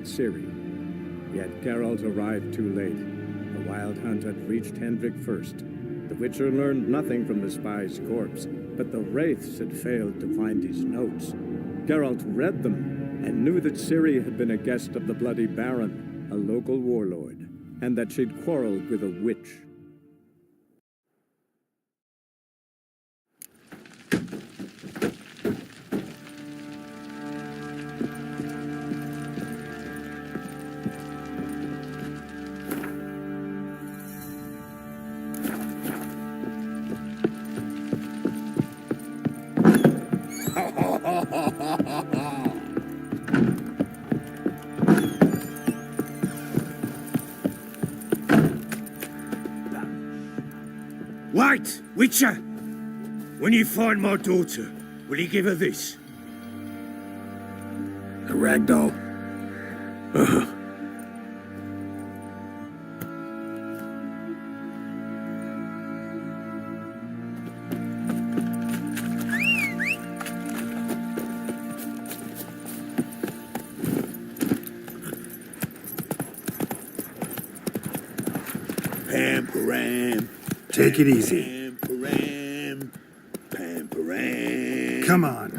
Ciri. Yet Geralt arrived too late. The Wild Hunt had reached Hendrik first. The Witcher learned nothing from the spy's corpse, but the Wraiths had failed to find his notes. Geralt read them and knew that Ciri had been a guest of the Bloody Baron, a local warlord, and that she'd quarreled with a witch. Wait, Witcher! When you find my daughter, will you give her this? A ragdoll. Pam-param. Take it easy. Pam-param. Pam-param. Come on.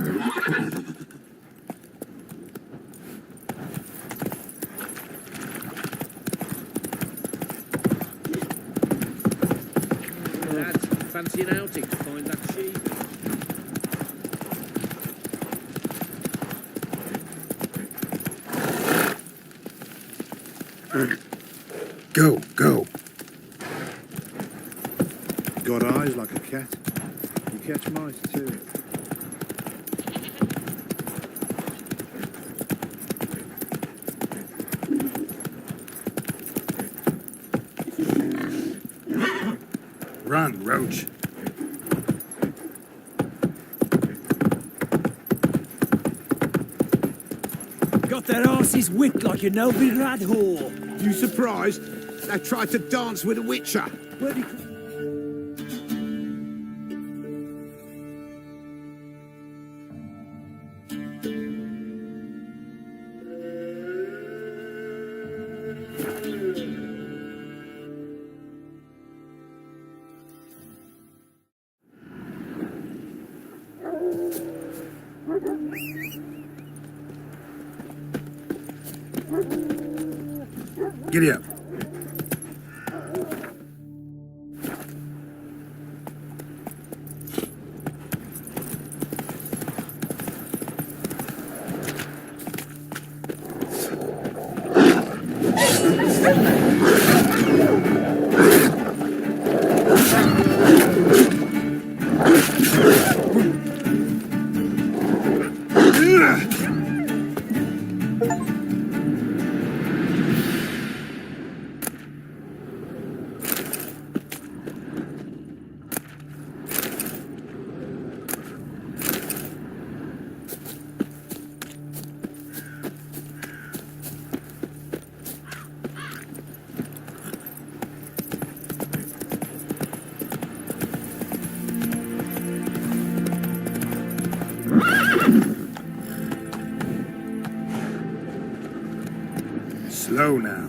Lads, fancy an outing to find that sheep? Go, go. Got eyes like a cat. You catch mice too. Run, Roach. Got their asses whipped like a no-big lad whore. You surprised? They tried to dance with a Witcher. Where'd he... Giddy up. Slow now.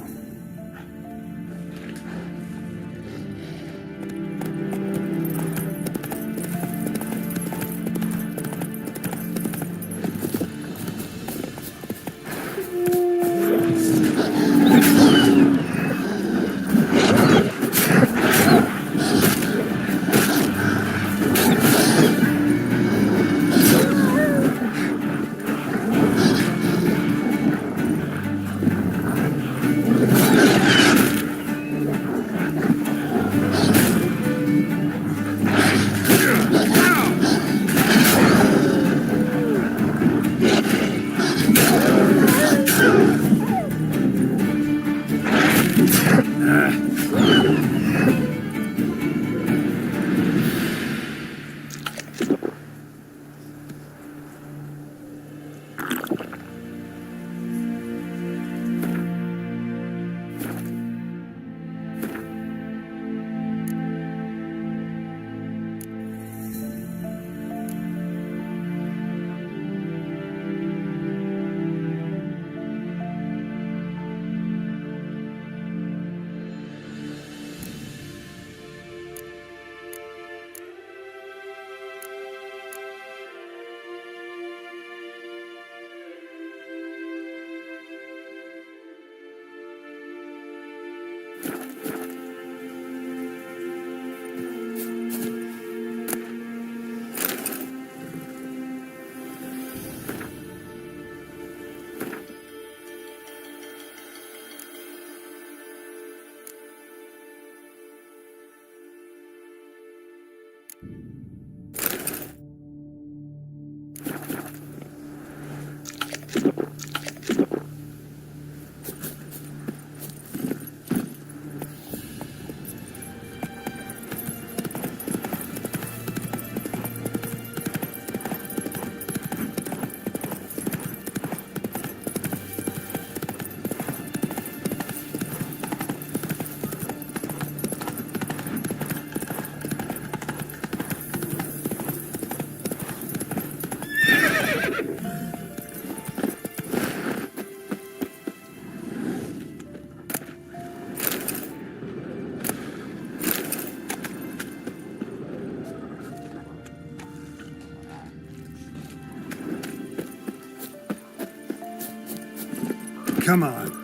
Come on.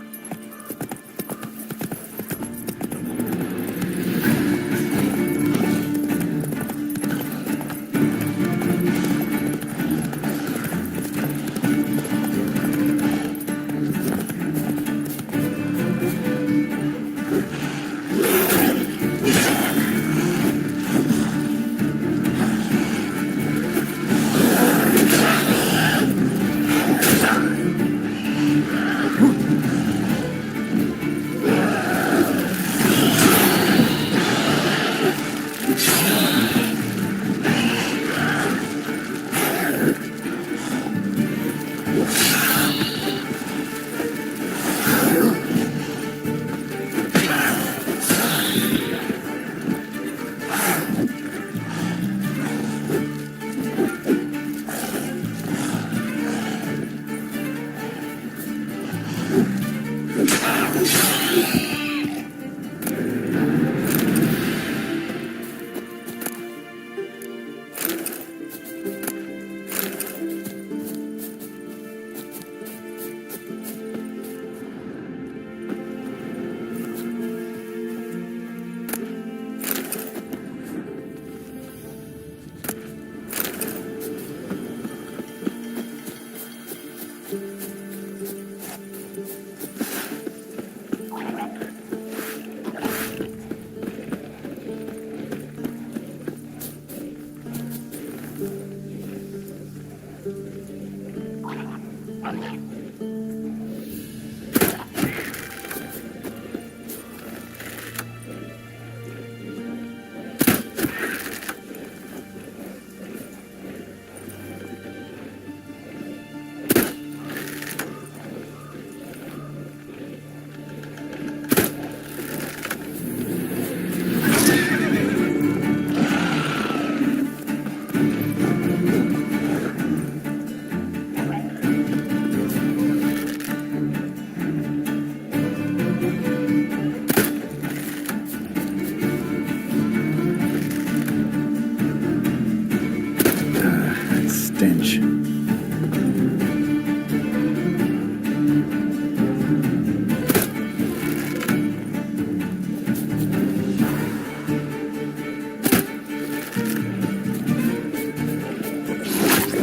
Stench.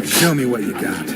Show me what you got.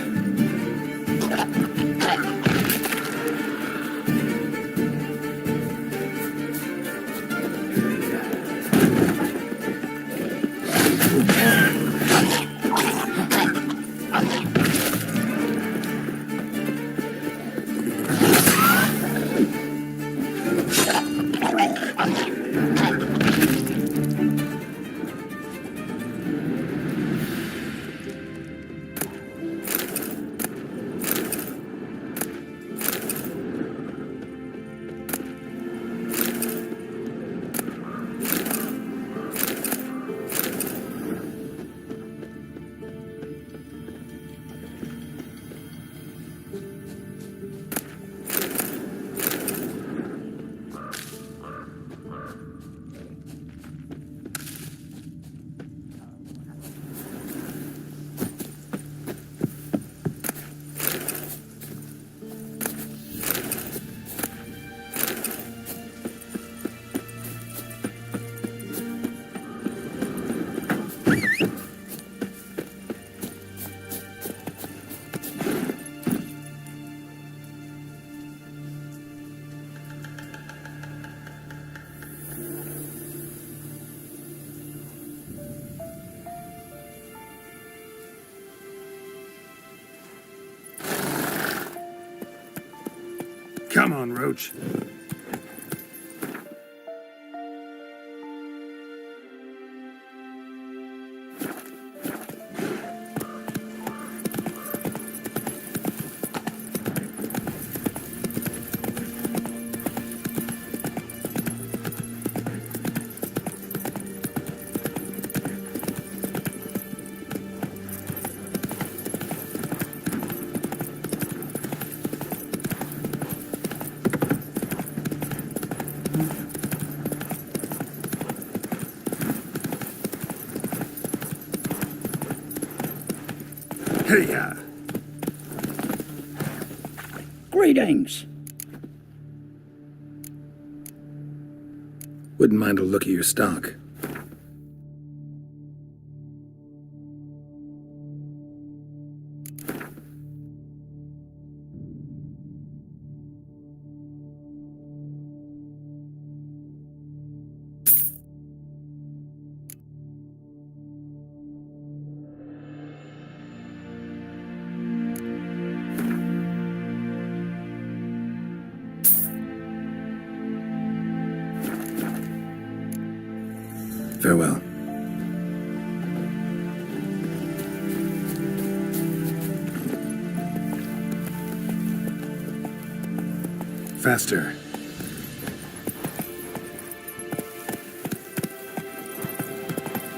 Come on, Roach. Hey-ya. Greetings. Wouldn't mind a look at your stock. Farewell. Faster.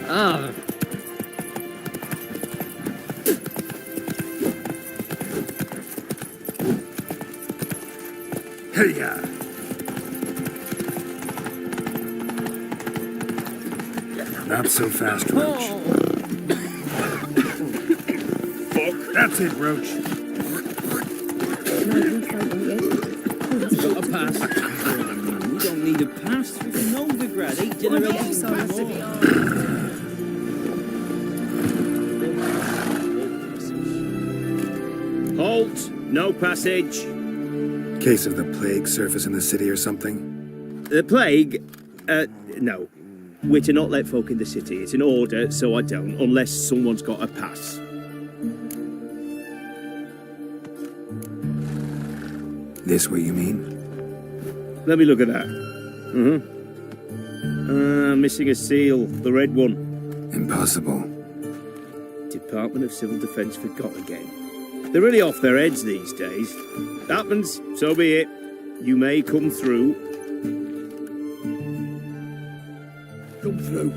Ah, Hey-ya! Not so fast, Roach. Fuck. That's it, Roach. got a pass. We don't need a pass. We've Novigrad, 8 generations before. Halt! No passage. Case of the plague surface in the city or something? The plague? No. We're to not let folk in the city. It's an order, so I don't, unless someone's got a pass. This what you mean? Let me look at that. Missing a seal, the red one. Impossible. Department of Civil Defence forgot again. They're really off their heads these days. Happens, so be it. You may come through. Come through.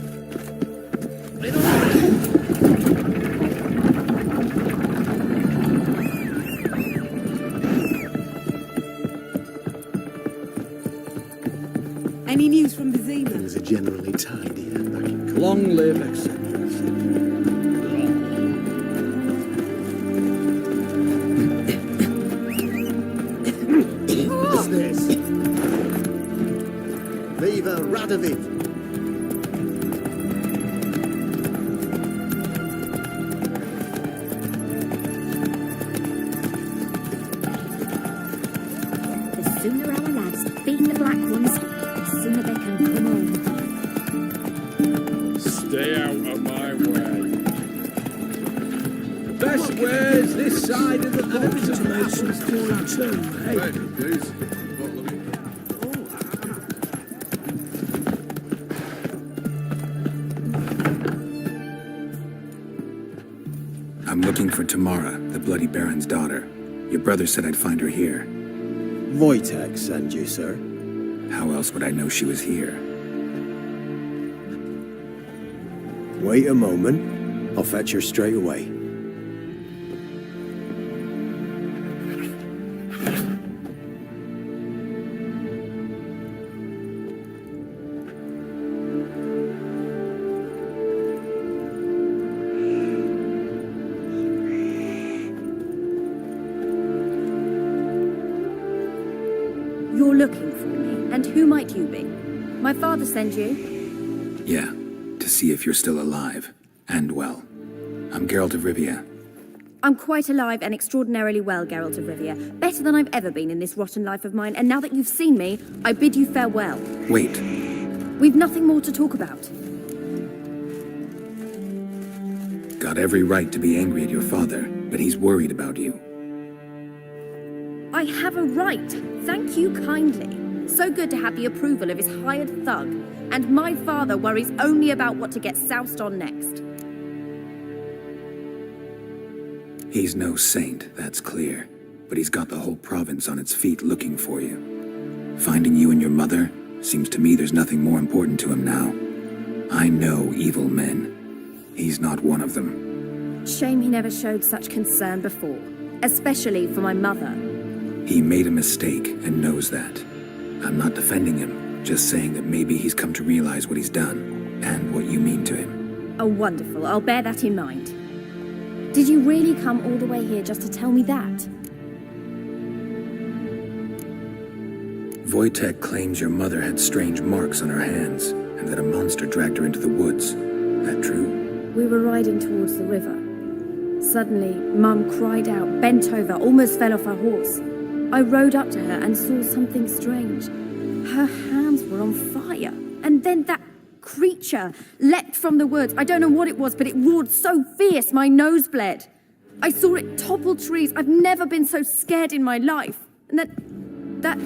Any news from Vizima? Things are generally tidier back in Long live eccentrics. What's this? Viva Radovid! The sooner our lads beat the black ones, the sooner they can come home. Stay out of my way. The best way is this side of the I'm looking for Tamara, the Bloody Baron's daughter. Your brother said I'd find her here. Wojtek sent you, sir. How else would I know she was here? Wait a moment. I'll fetch her straight away. You're looking for me, and who might you be? My father sent you? Yeah, to see if you're still alive. And well. I'm Geralt of Rivia. I'm quite alive and extraordinarily well, Geralt of Rivia. Better than I've ever been in this rotten life of mine, and now that you've seen me, I bid you farewell. Wait. We've nothing more to talk about. Got every right to be angry at your father, but he's worried about you. I have a right. Thank you kindly. So good to have the approval of his hired thug. And my father worries only about what to get soused on next. He's no saint, that's clear. But he's got the whole province on its feet looking for you. Finding you and your mother, seems to me there's nothing more important to him now. I know evil men. He's not one of them. Shame he never showed such concern before. Especially for my mother. He made a mistake and knows that. I'm not defending him, just saying that maybe he's come to realize what he's done, and what you mean to him. Oh, wonderful. I'll bear that in mind. Did you really come all the way here just to tell me that? Wojtek claims your mother had strange marks on her hands, and that a monster dragged her into the woods. That true? We were riding towards the river. Suddenly, Mum cried out, bent over, almost fell off her horse. I rode up to her and saw something strange. Her hands were on fire. And then that creature leapt from the woods. I don't know what it was, but it roared so fierce my nose bled. I saw it topple trees. I've never been so scared in my life. And that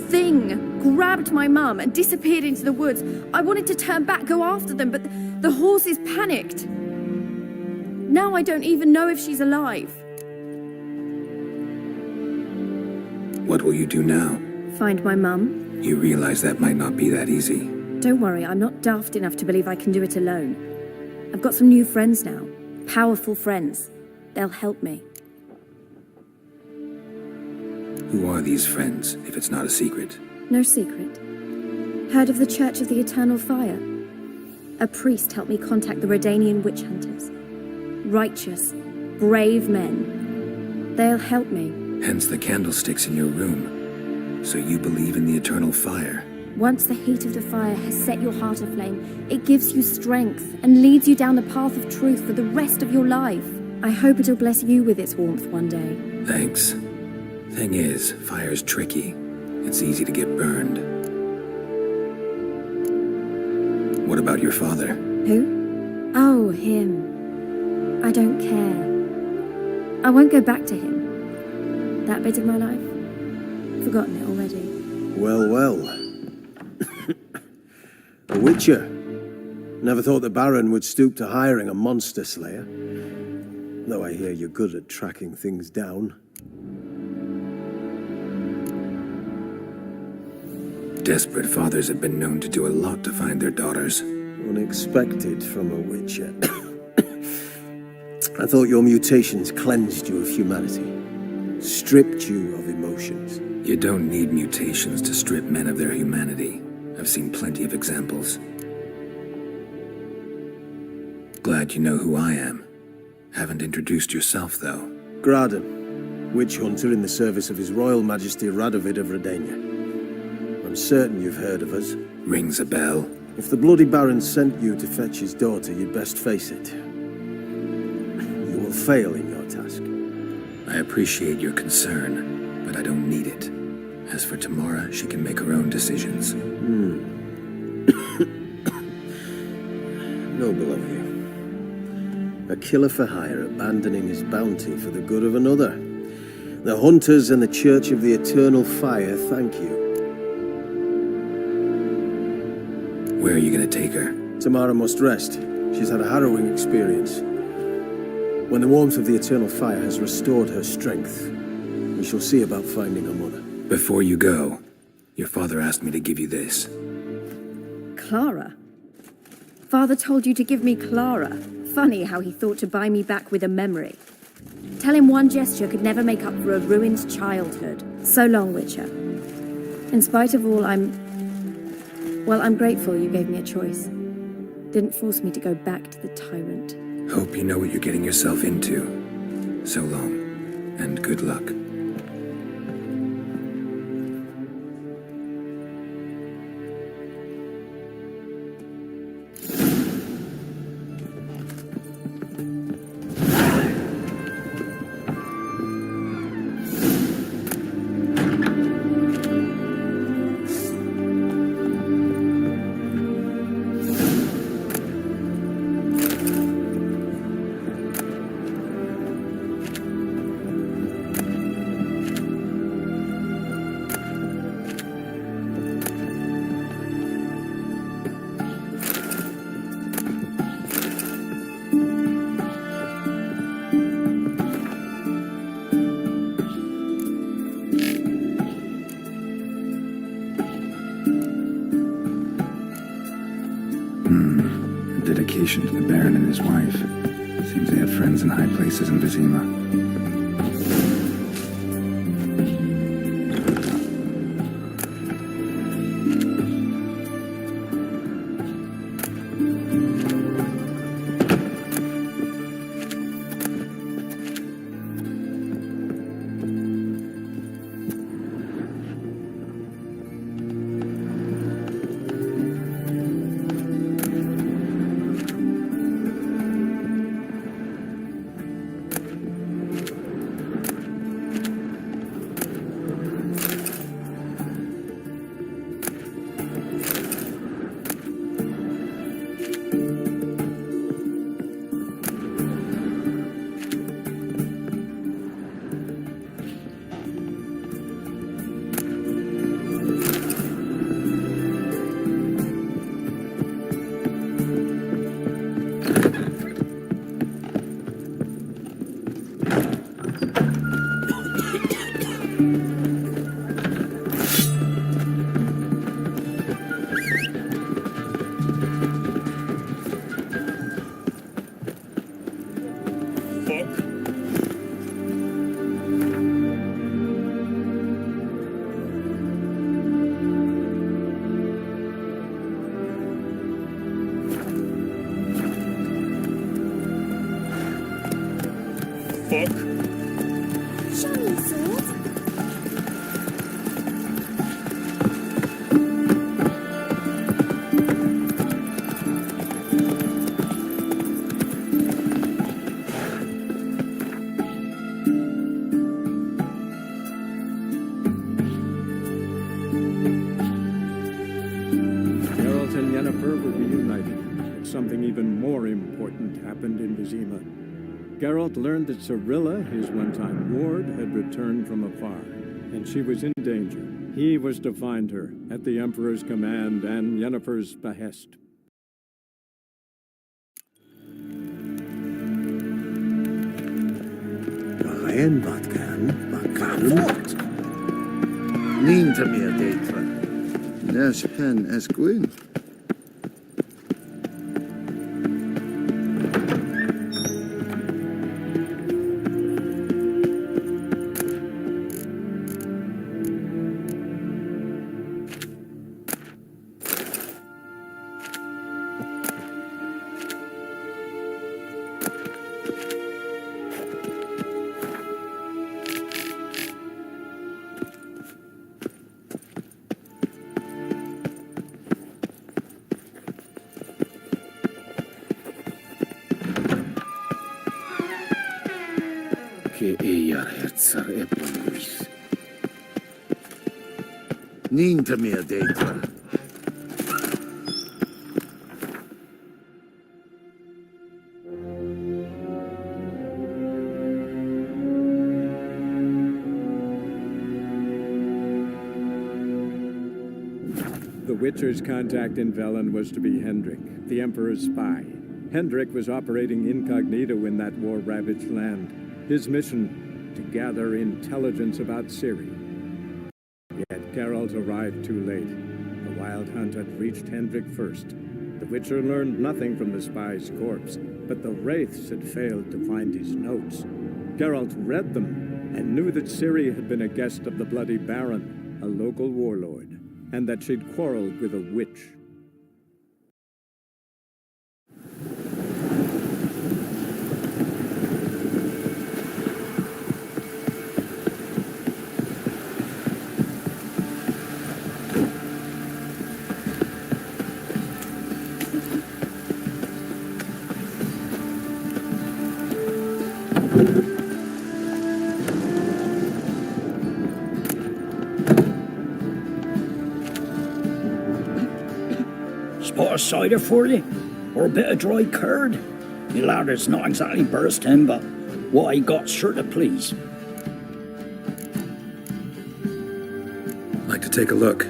thing grabbed my mum and disappeared into the woods. I wanted to turn back, go after them, but the horses panicked. Now I don't even know if she's alive. What will you do now? Find my mum. You realize that might not be that easy. Don't worry, I'm not daft enough to believe I can do it alone. I've got some new friends now. Powerful friends. They'll help me. Who are these friends, if it's not a secret? No secret. Heard of the Church of the Eternal Fire? A priest helped me contact the Redanian witch hunters. Righteous, brave men. They'll help me. Hence the candlesticks in your room. So you believe in the eternal fire? Once the heat of the fire has set your heart aflame, it gives you strength and leads you down the path of truth for the rest of your life. I hope it'll bless you with its warmth one day. Thanks. Thing is, fire's tricky. It's easy to get burned. What about your father? Who? Oh, him. I don't care. I won't go back to him. That bit of my life? Forgotten it already. Well, well. A witcher. Never thought the Baron would stoop to hiring a monster slayer. Though I hear you're good at tracking things down. Desperate fathers have been known to do a lot to find their daughters. Unexpected from a witcher. I thought your mutations cleansed you of humanity. Stripped you of emotions. You don't need mutations to strip men of their humanity. I've seen plenty of examples. Glad you know who I am. Haven't introduced yourself, though. Graden, witch hunter in the service of His Royal Majesty Radovid of Redania. I'm certain you've heard of us. Rings a bell. If the Bloody Baron sent you to fetch his daughter, you'd best face it. You will fail in your task. I appreciate your concern, but I don't need it. As for Tamara, she can make her own decisions. Noble of you. A killer for hire abandoning his bounty for the good of another. The Hunters and the Church of the Eternal Fire thank you. Where are you going to take her? Tamara must rest. She's had a harrowing experience. When the warmth of the Eternal Fire has restored her strength, we shall see about finding her mother. Before you go, your father asked me to give you this. Clara? Father told you to give me Clara. Funny how he thought to buy me back with a memory. Tell him one gesture could never make up for a ruined childhood. So long, Witcher. In spite of all, I'm grateful you gave me a choice. Didn't force me to go back to the tyrant. Hope you know what you're getting yourself into. So long, and good luck. Dedication to the Baron and his wife. Seems they had friends in high places in Vizima. Geralt and Yennefer were reunited, but something even more important happened in Vizima. Geralt learned that Cirilla, his one-time ward, had returned from afar, and she was in danger. He was to find her, at the Emperor's command and Yennefer's behest. Brian, wat kan? Ninta mia deitra. Nes pen es gwyn. Ke ear hertsar eponus. Ninta mia deitra. The Witcher's contact in Velen was to be Hendrik, the Emperor's spy. Hendrik was operating incognito in that war-ravaged land. His mission, to gather intelligence about Ciri. Yet Geralt arrived too late. The Wild Hunt had reached Hendrik first. The Witcher learned nothing from the spy's corpse, but the Wraiths had failed to find his notes. Geralt read them and knew that Ciri had been a guest of the Bloody Baron, a local warlord, and that she'd quarreled with a witch. Spot of cider for you? Or a bit of dry curd? Me lad, it's not exactly bursting, but what I got's sure to please. Like to take a look.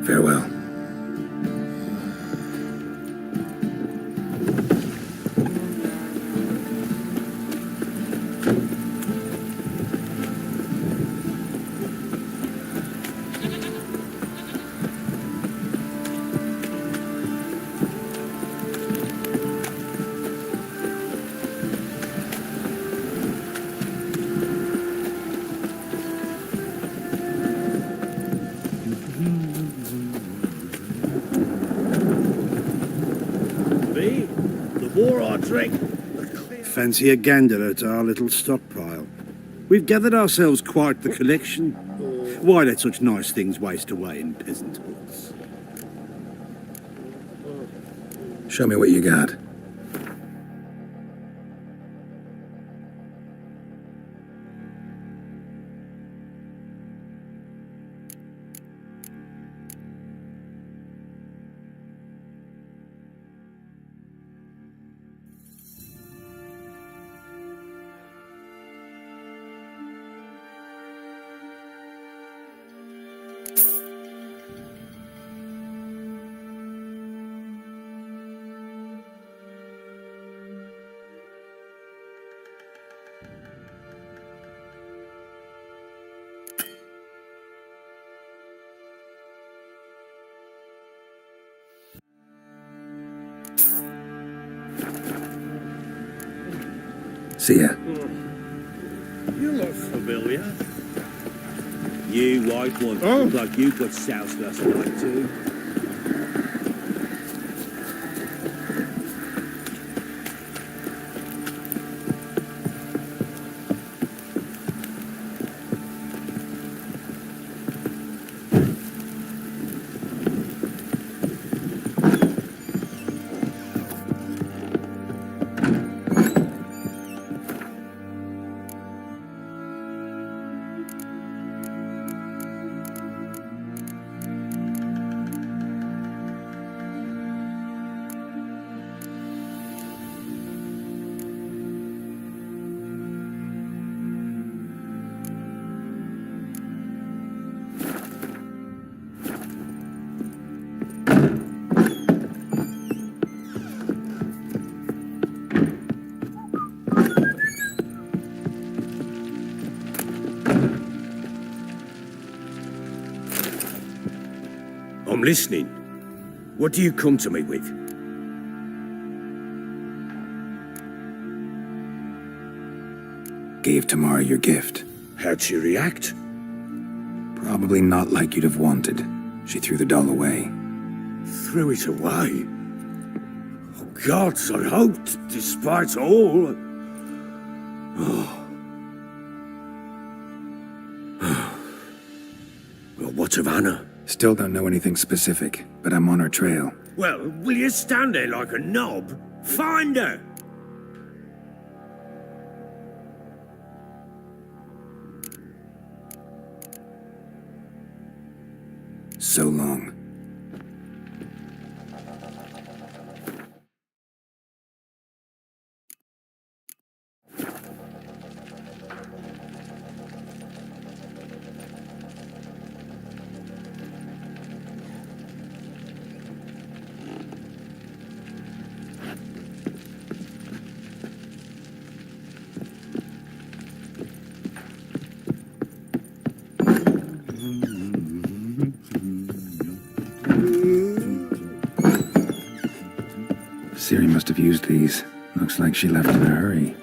Farewell. More I drink. Fancy a gander at our little stockpile. We've gathered ourselves quite the collection. Why let such nice things waste away in peasant hoods? Show me what you got. See ya. You look familiar. You white one. Oh. Look like you got soused last night too. I'm listening. What do you come to me with? Gave Tamara your gift. How'd she react? Probably not like you'd have wanted. She threw the doll away. Threw it away. Oh, gods, I hoped, despite all. Well, what of Anna? Still don't know anything specific, but I'm on her trail. Well, will you stand there like a knob? Find her! So long. Ciri must have used these. Looks like she left in a hurry.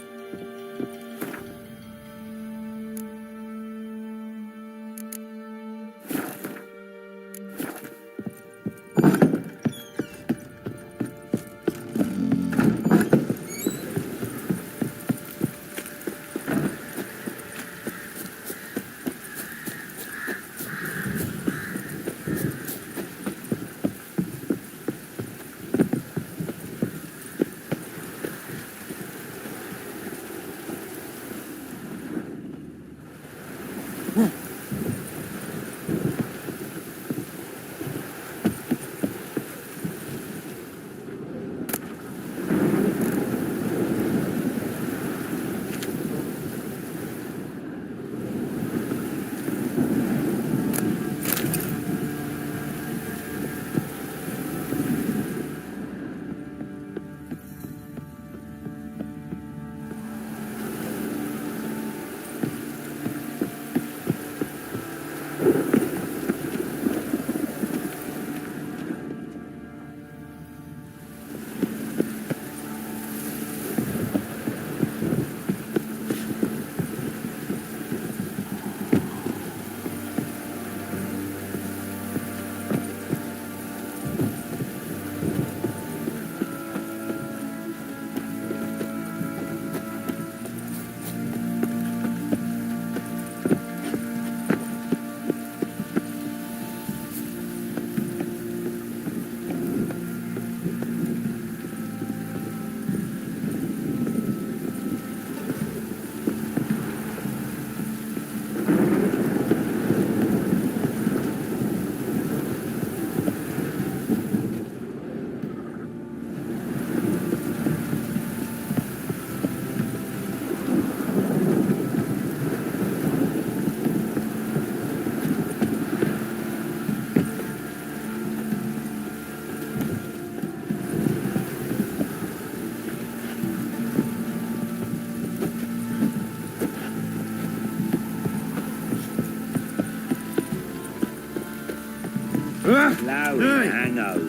Lowry hangover.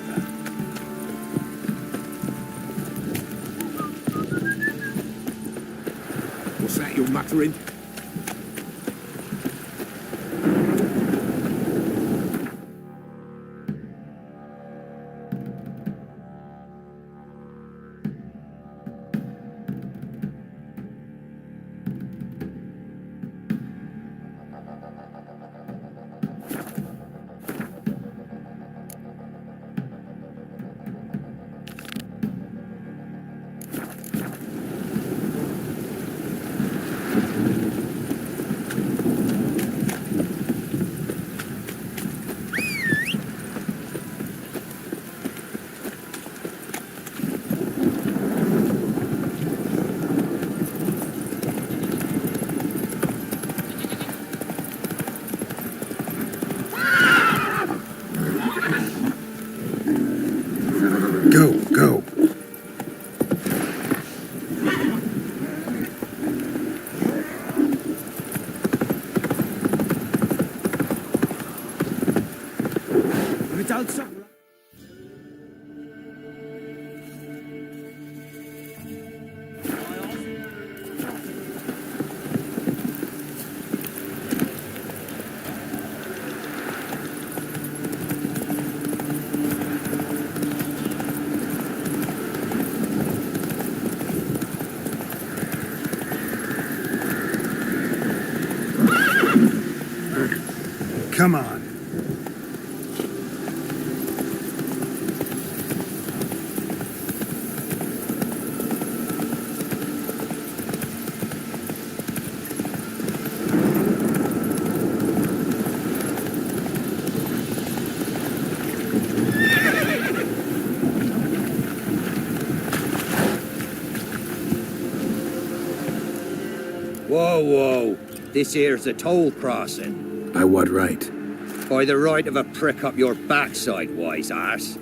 smattering. Go, go. Come on. Whoa, whoa. This here's a toll crossing. By what right? By the right of a prick up your backside, wise ass.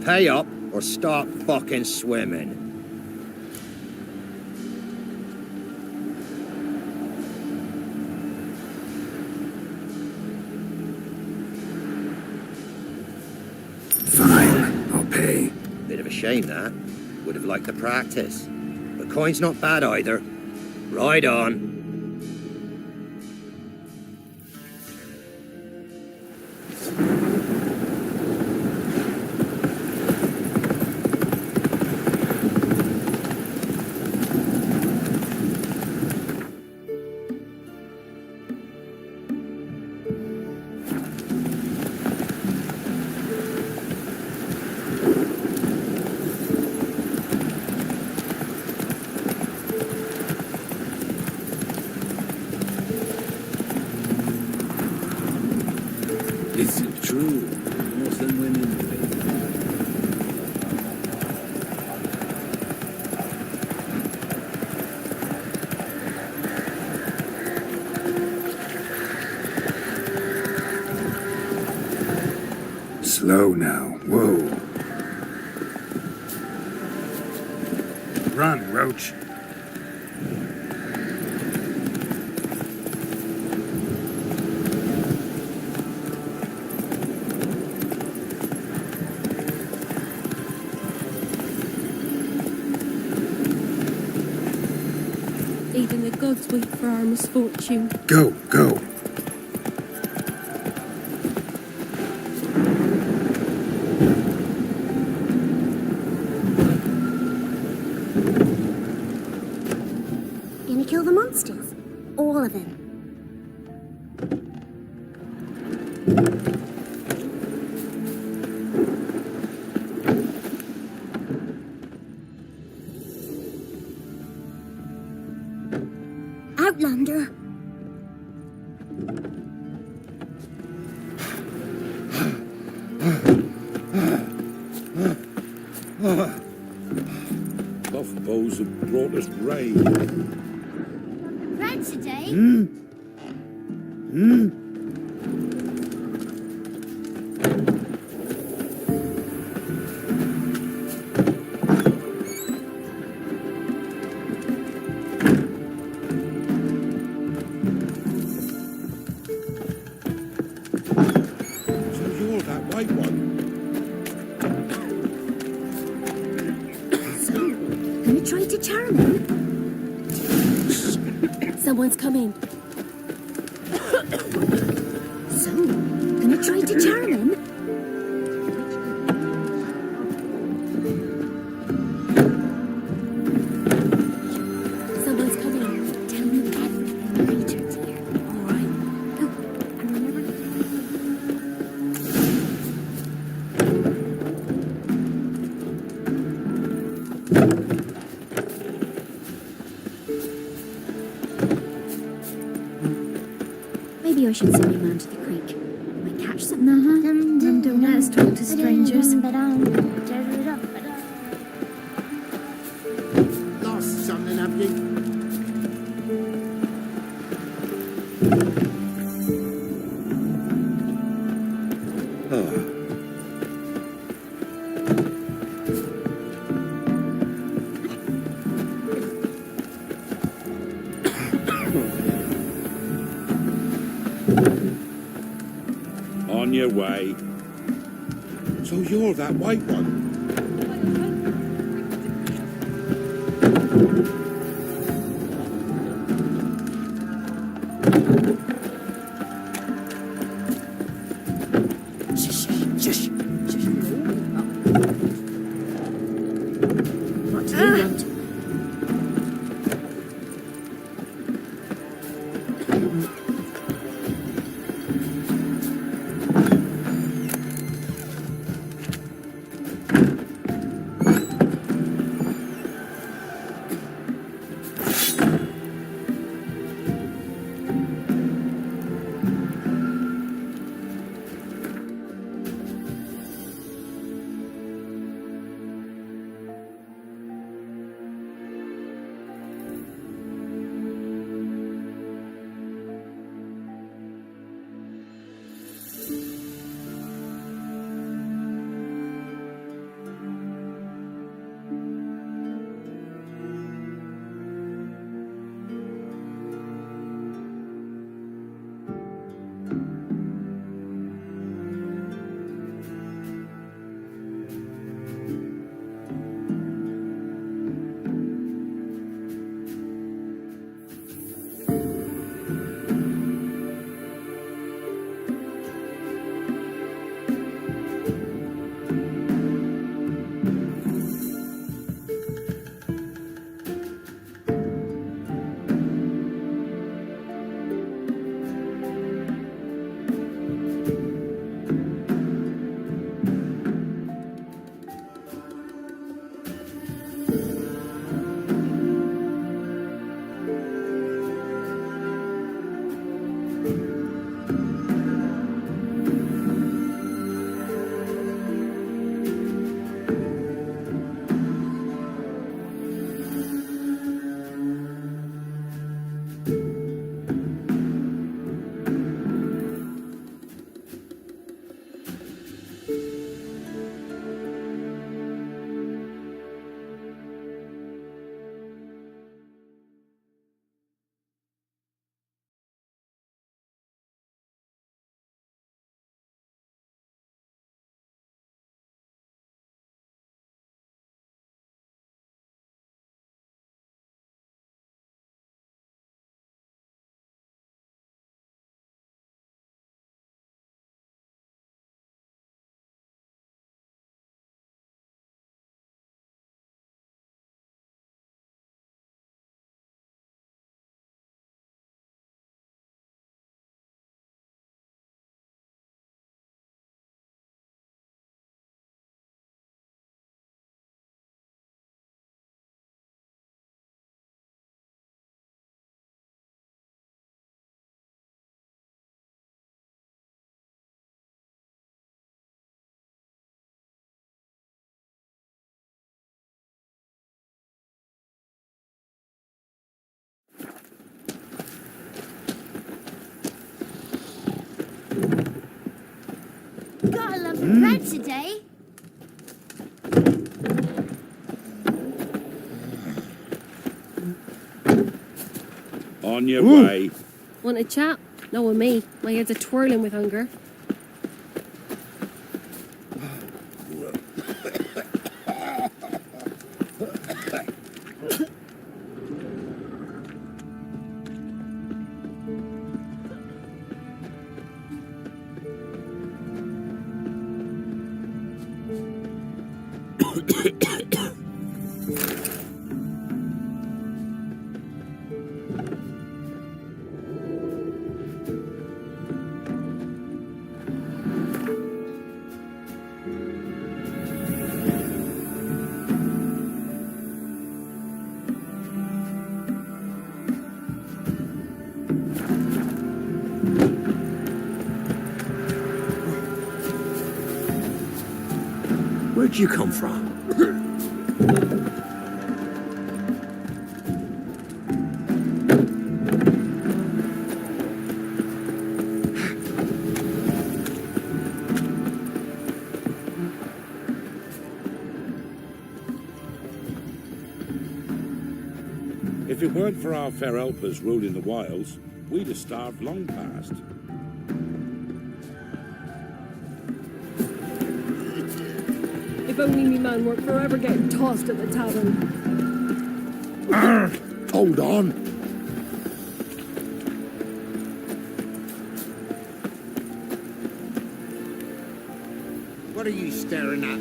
Pay up or stop fucking swimming. Fine, I'll pay. Bit of a shame, that. Would have liked the practice. But coin's not bad either. Ride on. Is it true? Muslim women Slow now. Whoa. Run, Roach. Even the gods weep for our misfortune. Go, go. Gonna kill the monsters? All of them. Outlander. buff bows have brought us rain. Red today? So you're that white one. So, gonna try to charm him? So Someone's coming. So, gonna try to charm him? Someone's coming. Tell me everything later, dear. All right. Oh, and remember maybe I should send him round to the creek. Might catch something. Don't let us talk to strangers. Lost something, have you? On your way. So you're that white one? What do you want? Got a lovely bread today. On your way. Want a chat? No, with me. My head's a twirling with hunger. Where'd you come from? If it weren't for our fair helpers ruling the wilds, we'd have starved long past. If only me man weren't forever getting tossed at the tavern. Hold on. What are you staring at?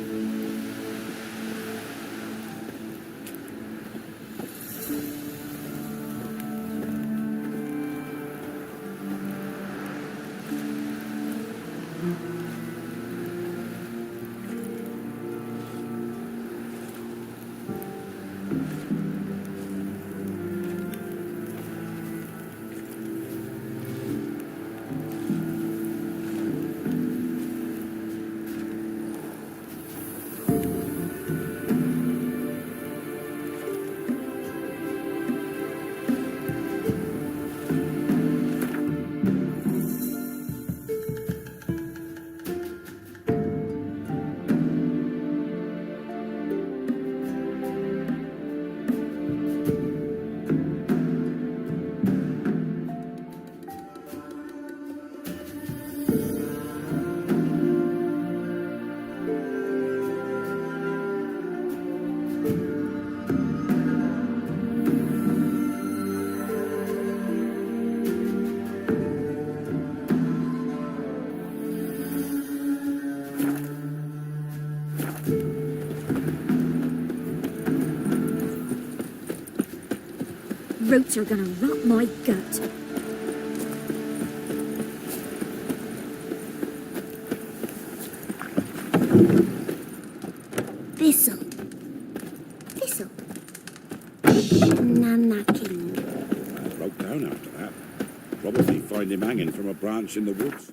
Roots are gonna rot my gut. Thistle. Thistle. Shenanacking. Broke down after that. Probably find him hanging from a branch in the woods.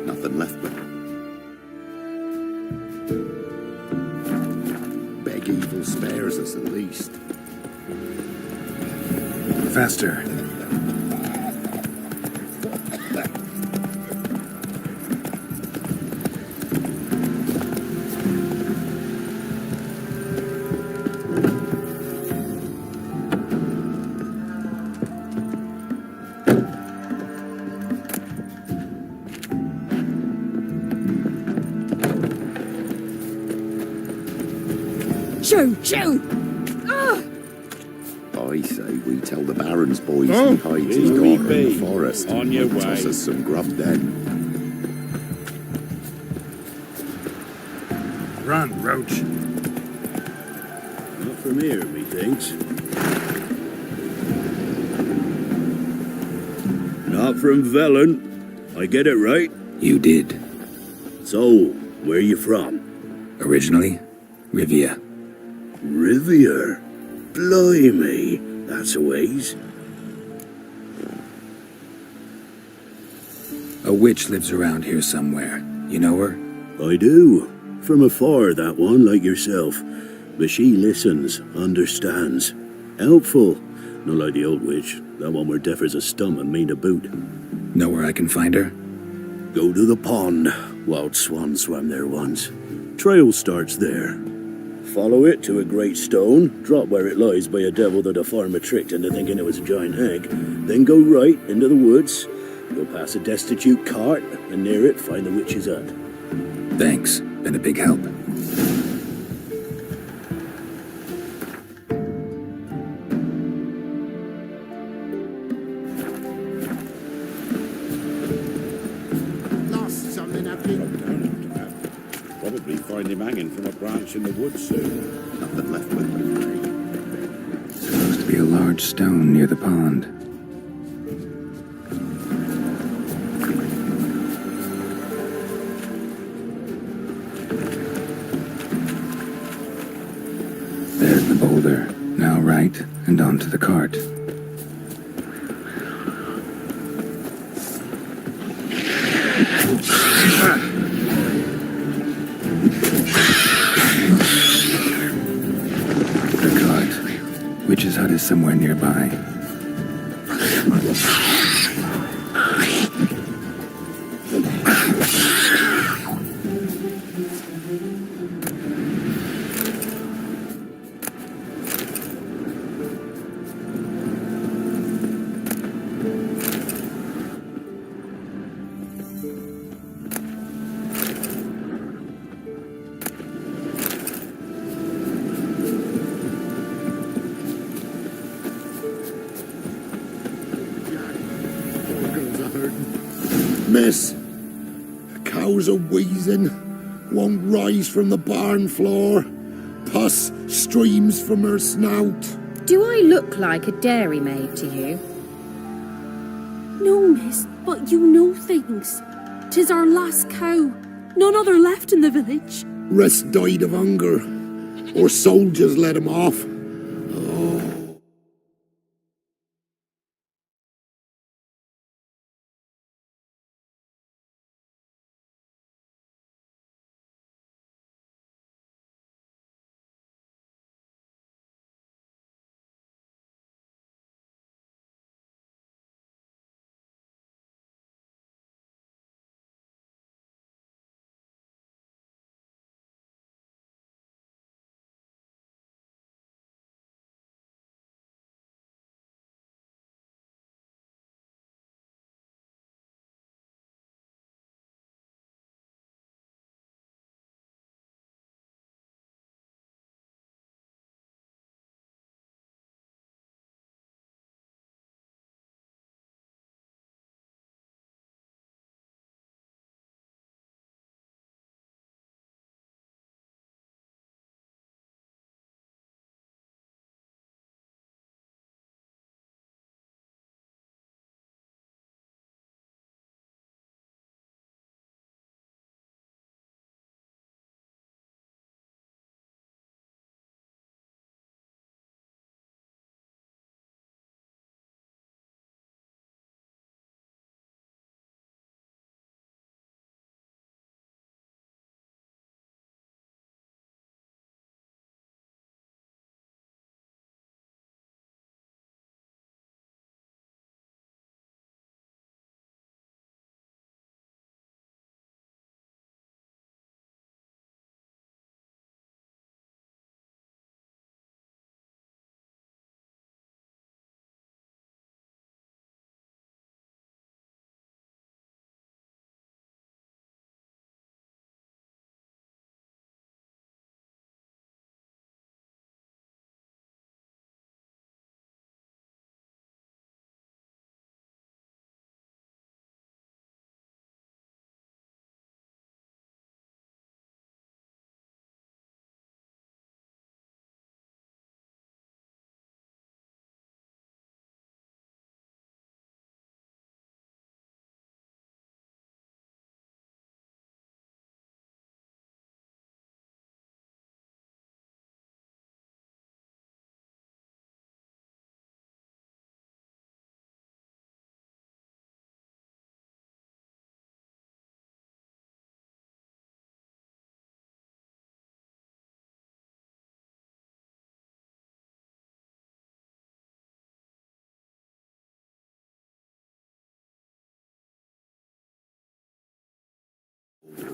Nothing left but beg evil spares us at least. Faster. Shoo! Shoo! I say we tell the Baron's boys Oh, he hides his here we daughter in be. the forest. On your Toss way. us some grub then. Run, Roach. Not from here, methinks. Not from Velen. I get it right? You did. So, where you from? Originally, Rivia. Rivia? Blimey, that's a ways. A witch lives around here somewhere. You know her? I do. From afar, that one, like yourself. But she listens, understands. Helpful. Not like the old witch. That one were deaf as a stump and mean to boot. Know where I can find her? Go to the pond. Wild swan swam there once. Trail starts there. Follow it to a great stone, drop where it lies by a devil that a farmer tricked into thinking it was a giant egg, then go right into the woods. You'll pass a destitute cart, and near it find the witch's hut. Thanks. Been a big help. Lost something, have you? Probably find him hanging from a branch in the woods soon. Nothing left with me. Supposed to be a large stone near the pond. There's the boulder. Now right, and onto the cart. The cart. Witch's hut is somewhere nearby. Miss, cows are wheezing, won't rise from the barn floor. Pus streams from her snout. Do I look like a dairymaid to you? No, miss, but you know things. 'Tis our last cow. None other left in the village. Rest died of hunger, or soldiers let him off.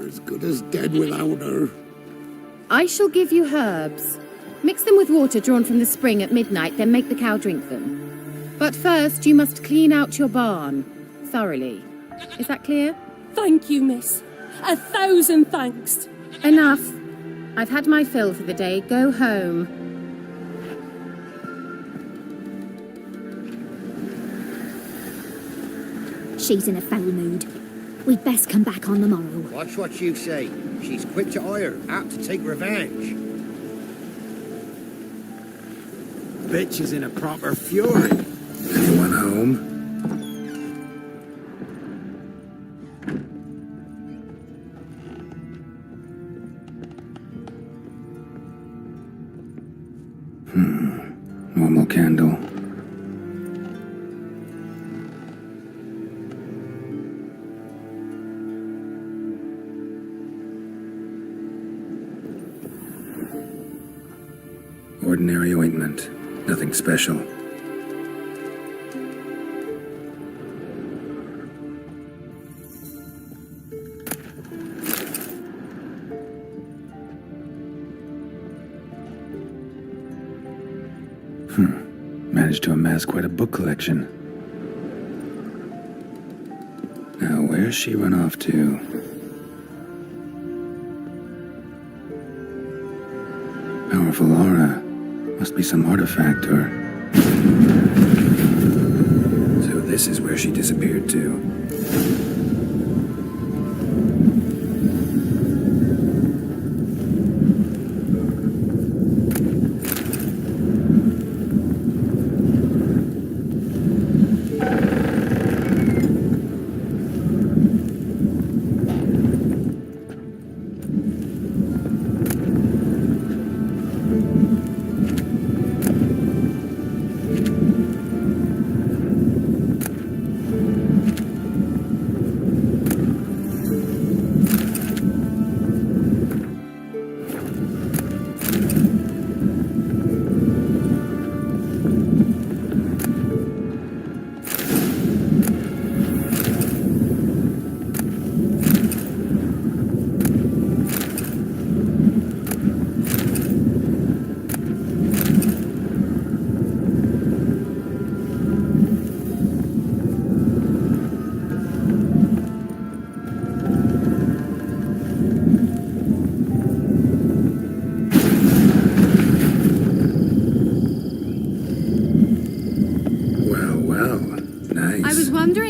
as good as dead without her. I shall give you herbs. Mix them with water drawn from the spring at midnight, then make the cow drink them. But first, you must clean out your barn thoroughly. Is that clear? Thank you, miss. 1,000 thanks. Enough. I've had my fill for the day. Go home. She's in a foul mood. We'd best come back on the morrow. Watch what you say. She's quick to ire, apt to take revenge. Bitch is in a proper fury. Anyone home? Normal candle. Ordinary ointment. Nothing special. Managed to amass quite a book collection. Now, where's she run off to? Powerful aura. Must be some artifact or... So this is where she disappeared to.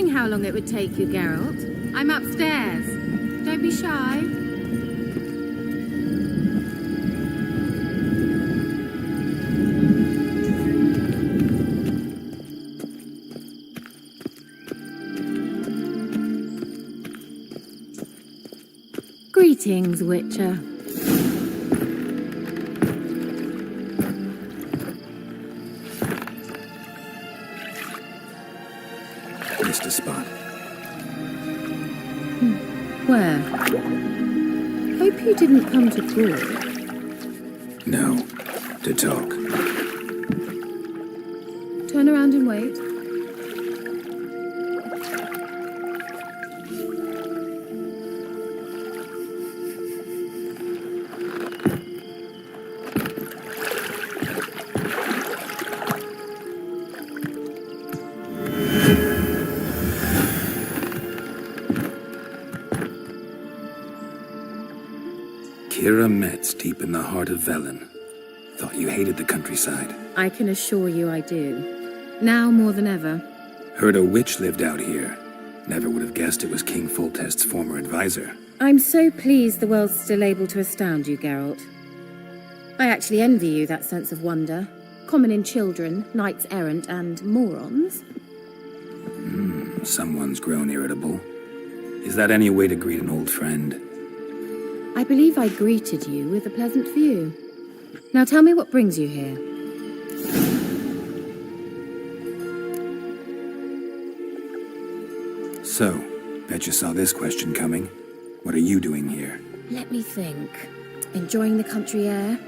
How long it would take you, Geralt. I'm upstairs. Don't be shy. Greetings, Witcher. Missed a spot. Where? Hope you didn't come to brawl. No, to talk. Turn around and wait. Kira Metz, deep in the heart of Velen. Thought you hated the countryside. I can assure you I do. Now more than ever. Heard a witch lived out here. Never would have guessed it was King Foltest's former advisor. I'm so pleased the world's still able to astound you, Geralt. I actually envy you that sense of wonder. Common in children, knights errant, and morons. Someone's grown irritable. Is that any way to greet an old friend? I believe I greeted you with a pleasant view. Now tell me what brings you here. So, bet you saw this question coming. What are you doing here? Let me think. Enjoying the country air?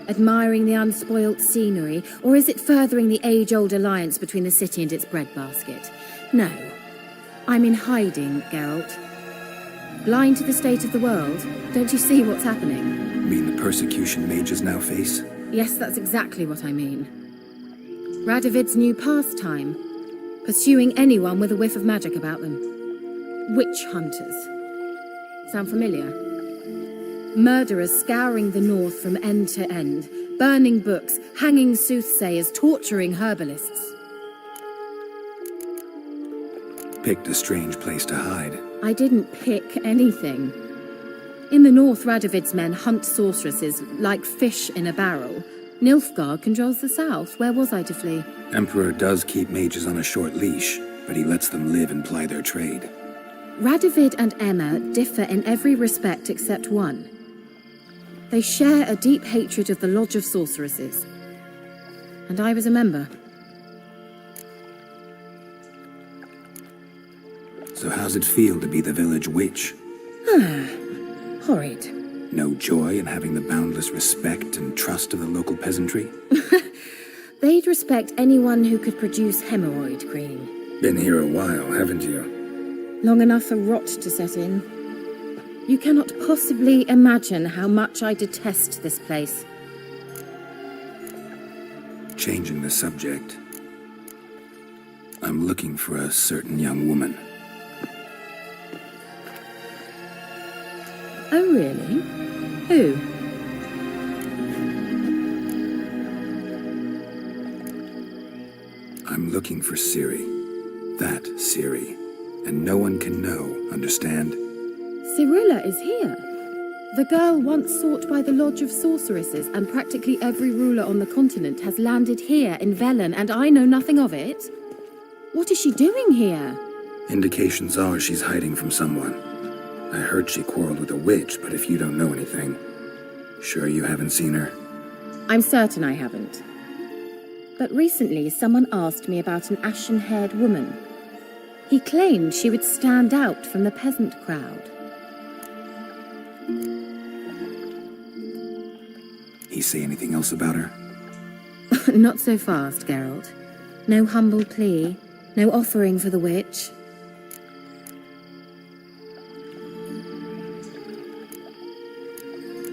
Admiring the unspoilt scenery? Or is it furthering the age-old alliance between the city and its breadbasket? No. I'm in hiding, Geralt. Blind to the state of the world? Don't you see what's happening? You mean the persecution mages now face? Yes, that's exactly what I mean. Radovid's new pastime. Pursuing anyone with a whiff of magic about them. Witch hunters. Sound familiar? Murderers scouring the north from end to end, burning books, hanging soothsayers, torturing herbalists. Picked a strange place to hide. I didn't pick anything. In the north, Radovid's men hunt sorceresses like fish in a barrel. Nilfgaard controls the south. Where was I to flee? Emperor does keep mages on a short leash, but he lets them live and ply their trade. Radovid and Emma differ in every respect except one. They share a deep hatred of the Lodge of Sorceresses. And I was a member. So how's it feel to be the village witch? Horrid. No joy in having the boundless respect and trust of the local peasantry? They'd respect anyone who could produce hemorrhoid cream. Been here a while, haven't you? Long enough for rot to set in. You cannot possibly imagine how much I detest this place. Changing the subject. I'm looking for a certain young woman. Oh, really? Who? I'm looking for Ciri. That Ciri. And no one can know, understand? Cirilla is here. The girl once sought by the Lodge of Sorceresses, and practically every ruler on the continent has landed here in Velen, and I know nothing of it. What is she doing here? Indications are she's hiding from someone. I heard she quarreled with a witch, but if you don't know anything, sure you haven't seen her? I'm certain I haven't. But recently someone asked me about an ashen-haired woman. He claimed she would stand out from the peasant crowd. He say anything else about her? Not so fast, Geralt. No humble plea, no offering for the witch.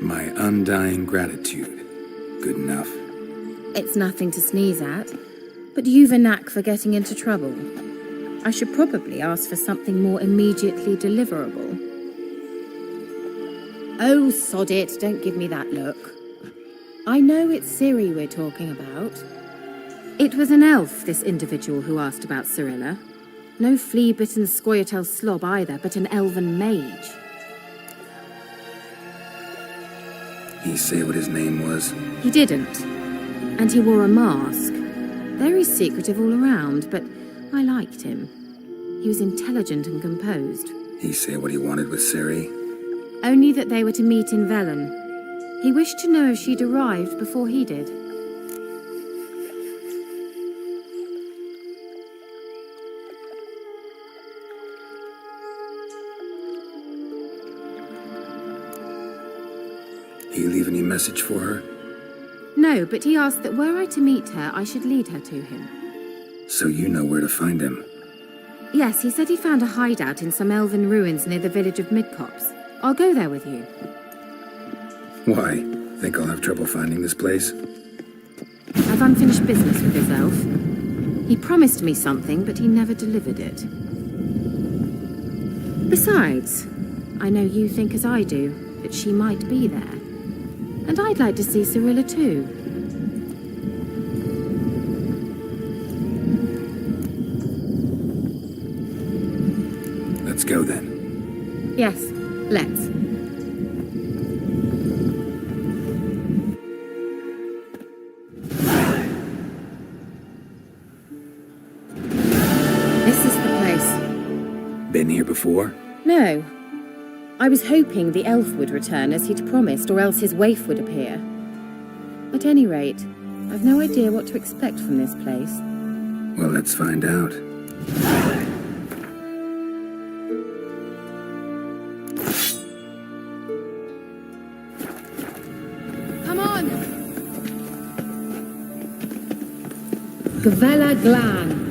My undying gratitude. Good enough. It's nothing to sneeze at, but you've a knack for getting into trouble. I should probably ask for something more immediately deliverable. Oh, sod it, don't give me that look. I know it's Ciri we're talking about. It was an elf, this individual who asked about Cirilla. No flea-bitten Scoia'tael slob either, but an elven mage. He say what his name was? He didn't. And he wore a mask. Very secretive all around, but I liked him. He was intelligent and composed. He say what he wanted with Ciri? Only that they were to meet in Velen. He wished to know if she'd arrived before he did. He leave any message for her? No, but he asked that were I to meet her, I should lead her to him. So you know where to find him? Yes, he said he found a hideout in some elven ruins near the village of Midcopse. I'll go there with you. Why? Think I'll have trouble finding this place? I've unfinished business with this elf. He promised me something, but he never delivered it. Besides, I know you think as I do, that she might be there. And I'd like to see Cirilla too. Let's go then. Yes, let's. This is the place. Been here before? No. I was hoping the elf would return as he'd promised, or else his waif would appear. At any rate, I've no idea what to expect from this place. Well, let's find out. Come on! Gavella Glan.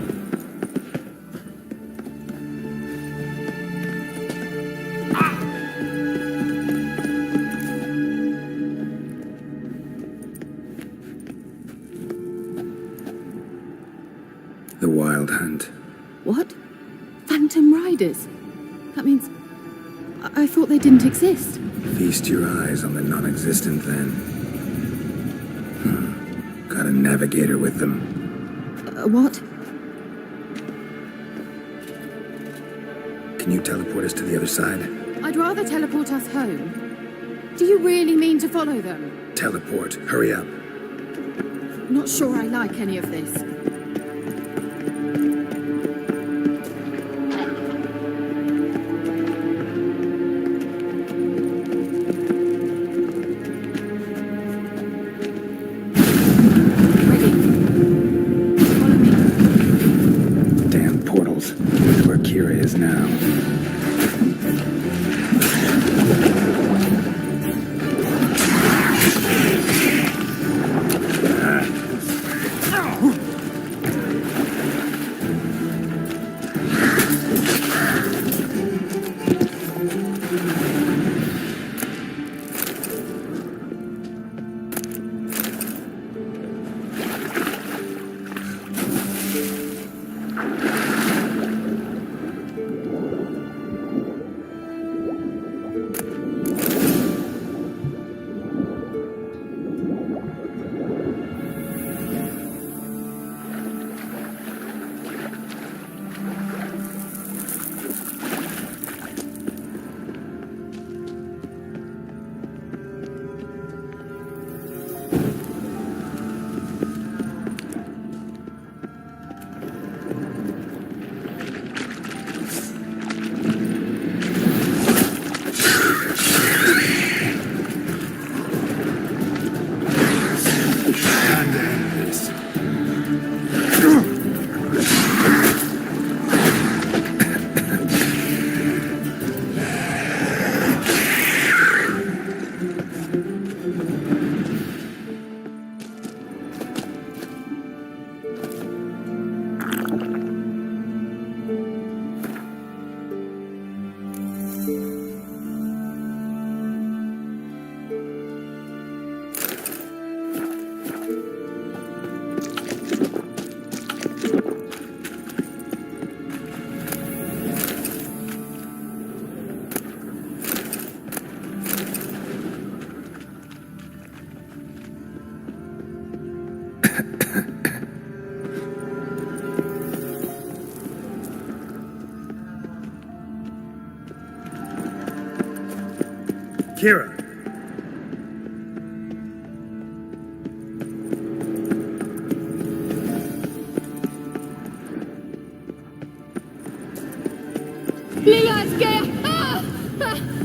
spiders. That means... I thought they didn't exist. Feast your eyes on the non-existent, then. Got a navigator with them. What? Can you teleport us to the other side? I'd rather teleport us home. Do you really mean to follow them? Teleport. Hurry up. Not sure I like any of this. Damn portals. Look where Kira is now. Kira. Liliad,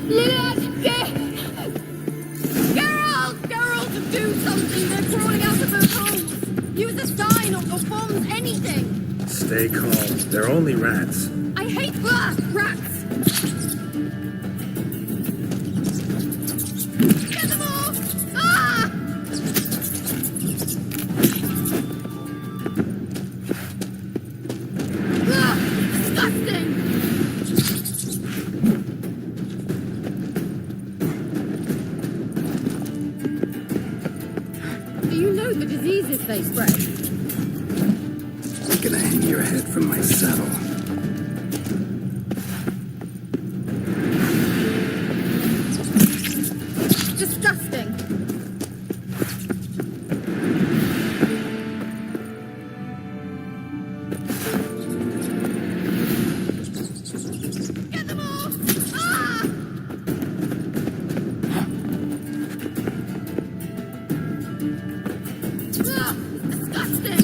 Liliad, Geralt, do something! They're crawling out of those holes! Use a sign or bombs, anything! Stay calm. They're only rats. I hate rats! Get them off! Ah! Disgusting! Do you know the diseases they spread? I'm gonna hang your head from my saddle. Disgusting. Get them off! Ah! Disgusting!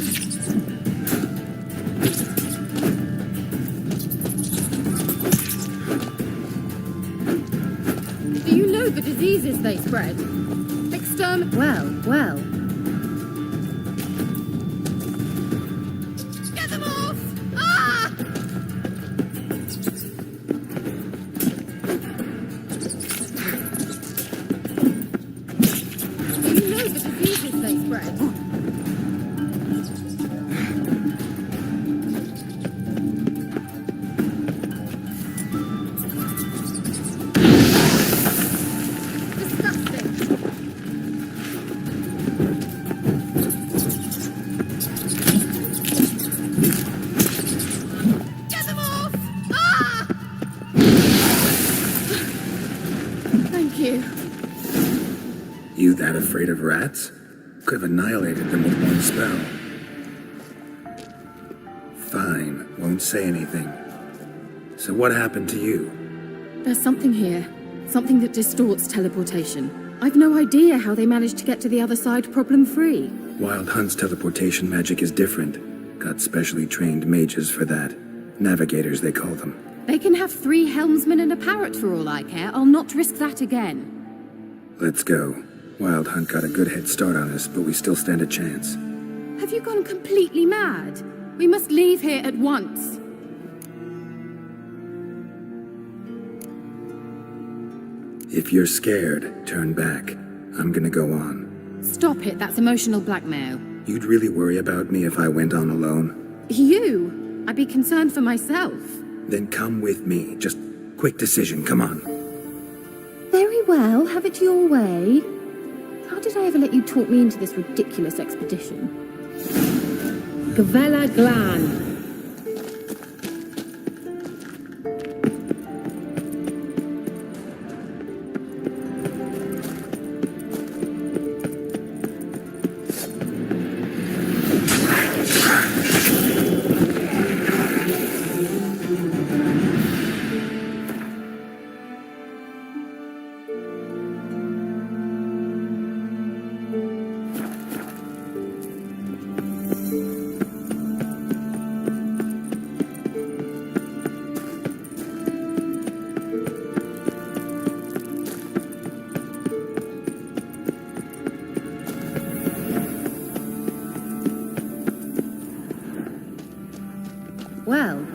Do you know the diseases they spread? Well. Get them off! Ah! Do you know the diseases they spread? Disgusting. you. You that afraid of rats? Could have annihilated them with one spell. Fine, won't say anything. So what happened to you? There's something here. Something that distorts teleportation. I've no idea how they managed to get to the other side problem-free. Wild Hunt's teleportation magic is different. Got specially trained mages for that. Navigators, they call them. They can have 3 helmsmen and a parrot for all I care. I'll not risk that again. Let's go. Wild Hunt got a good head start on us, but we still stand a chance. Have you gone completely mad? We must leave here at once. If you're scared, turn back. I'm gonna go on. Stop it, that's emotional blackmail. You'd really worry about me if I went on alone? You? I'd be concerned for myself. Then come with me. Just quick decision, come on. Very well, have it your way. How did I ever let you talk me into this ridiculous expedition? Gavella Glan. Well,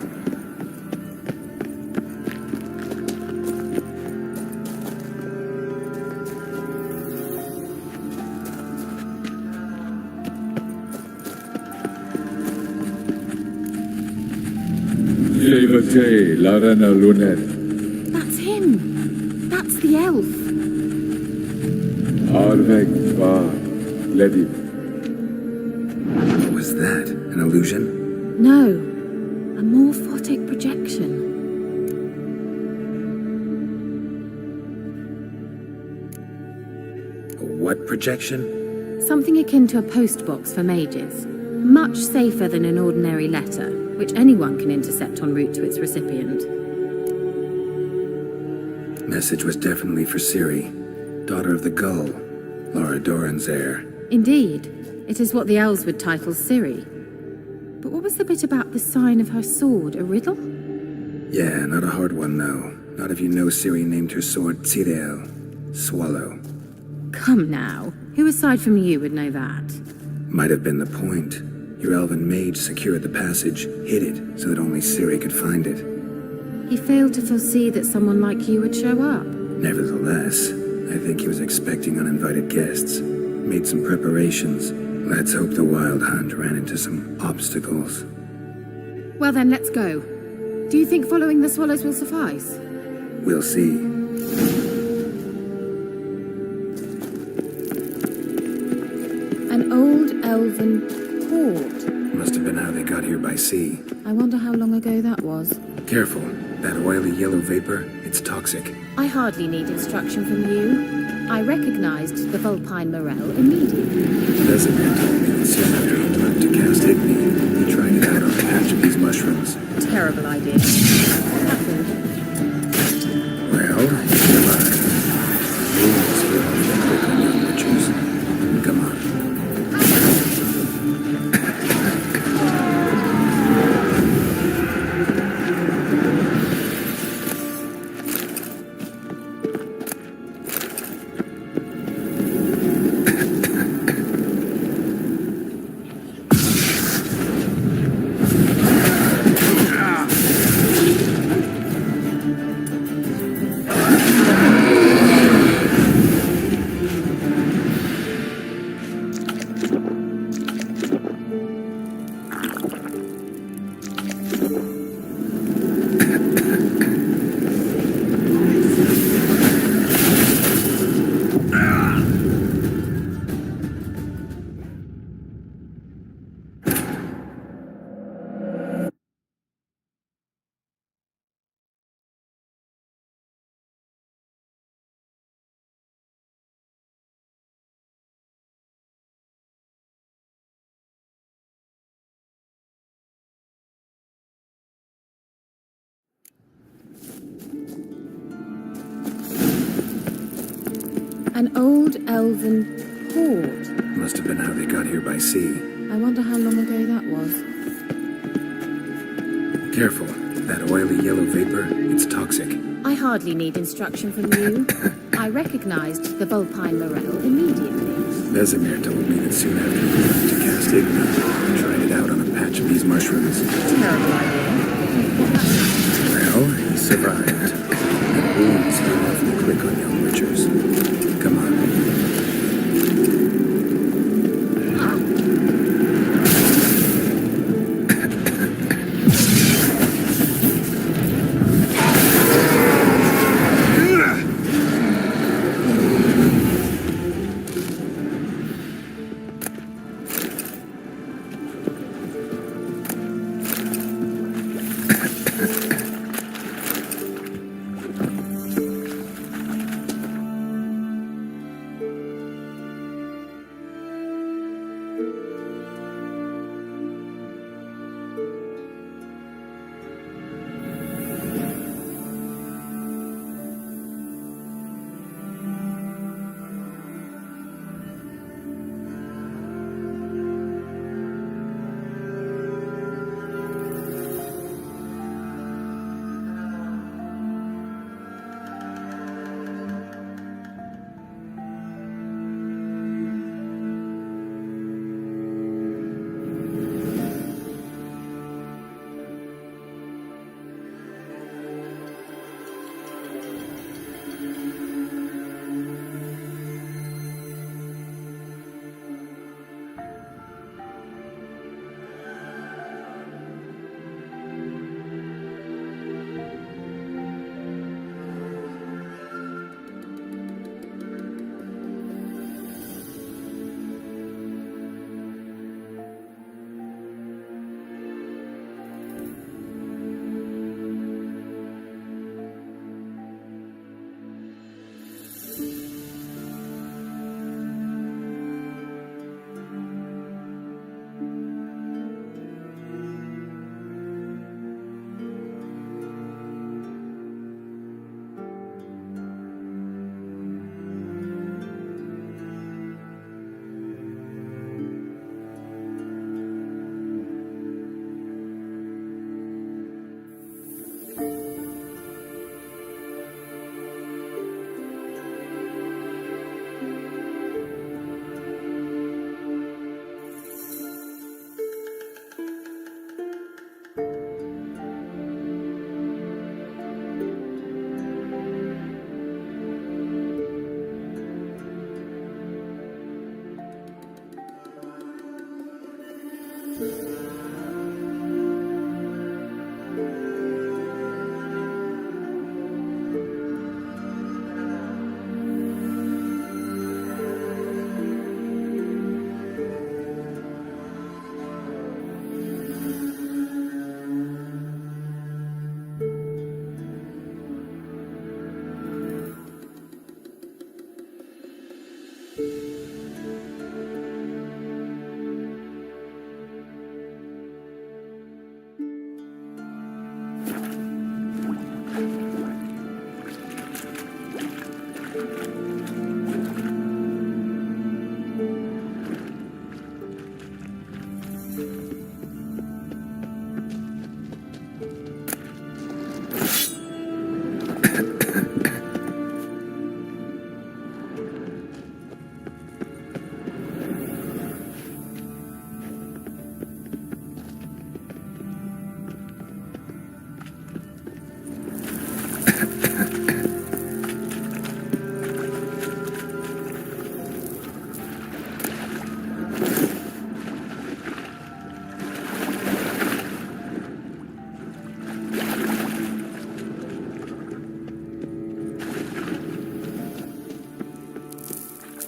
Levate, Larena Lunet. that's him. That's the elf. Arveg Va, Ledi. What was that? An illusion? No, a morphotic projection. A what projection? Something akin to a postbox for mages. Much safer than an ordinary letter, which anyone can intercept en route to its recipient. Message was definitely for Ciri, daughter of the Gull, Lara Doran's heir. Indeed, it is what the elves would title Ciri. But what was the bit about the sign of her sword, a riddle? Yeah, not a hard one, though. Not if you know Ciri named her sword Tyrell, Swallow. Come now, who aside from you would know that? Might have been the point. Your elven mage secured the passage, hid it, so that only Ciri could find it. He failed to foresee that someone like you would show up. Nevertheless, I think he was expecting uninvited guests. Made some preparations. Let's hope the Wild Hunt ran into some obstacles. Well then, let's go. Do you think following the swallows will suffice? We'll see. An old elven port. Must have been how they got here by sea. I wonder how long ago that was. Careful. That oily yellow vapor, it's toxic. I hardly need instruction from you. I recognized the Vulpine Morel immediately. Vesemir told me that soon after he learned to cast Igni, he tried it out on a patch of these mushrooms. Terrible idea. What happened? Well, he survived. Rules heal off quickly, young witches. Come on. An old elven port. Must have been how they got here by sea. I wonder how long ago that was. Careful. That oily yellow vapor, it's toxic. I hardly need instruction from you. I recognized the Vulpine Morel immediately. Vesemir told me that soon after he learned to cast Igna, he tried it out on a patch of these mushrooms. Terrible idea. Well, he survived. And wounds heal awfully quick on young witchers. Come on.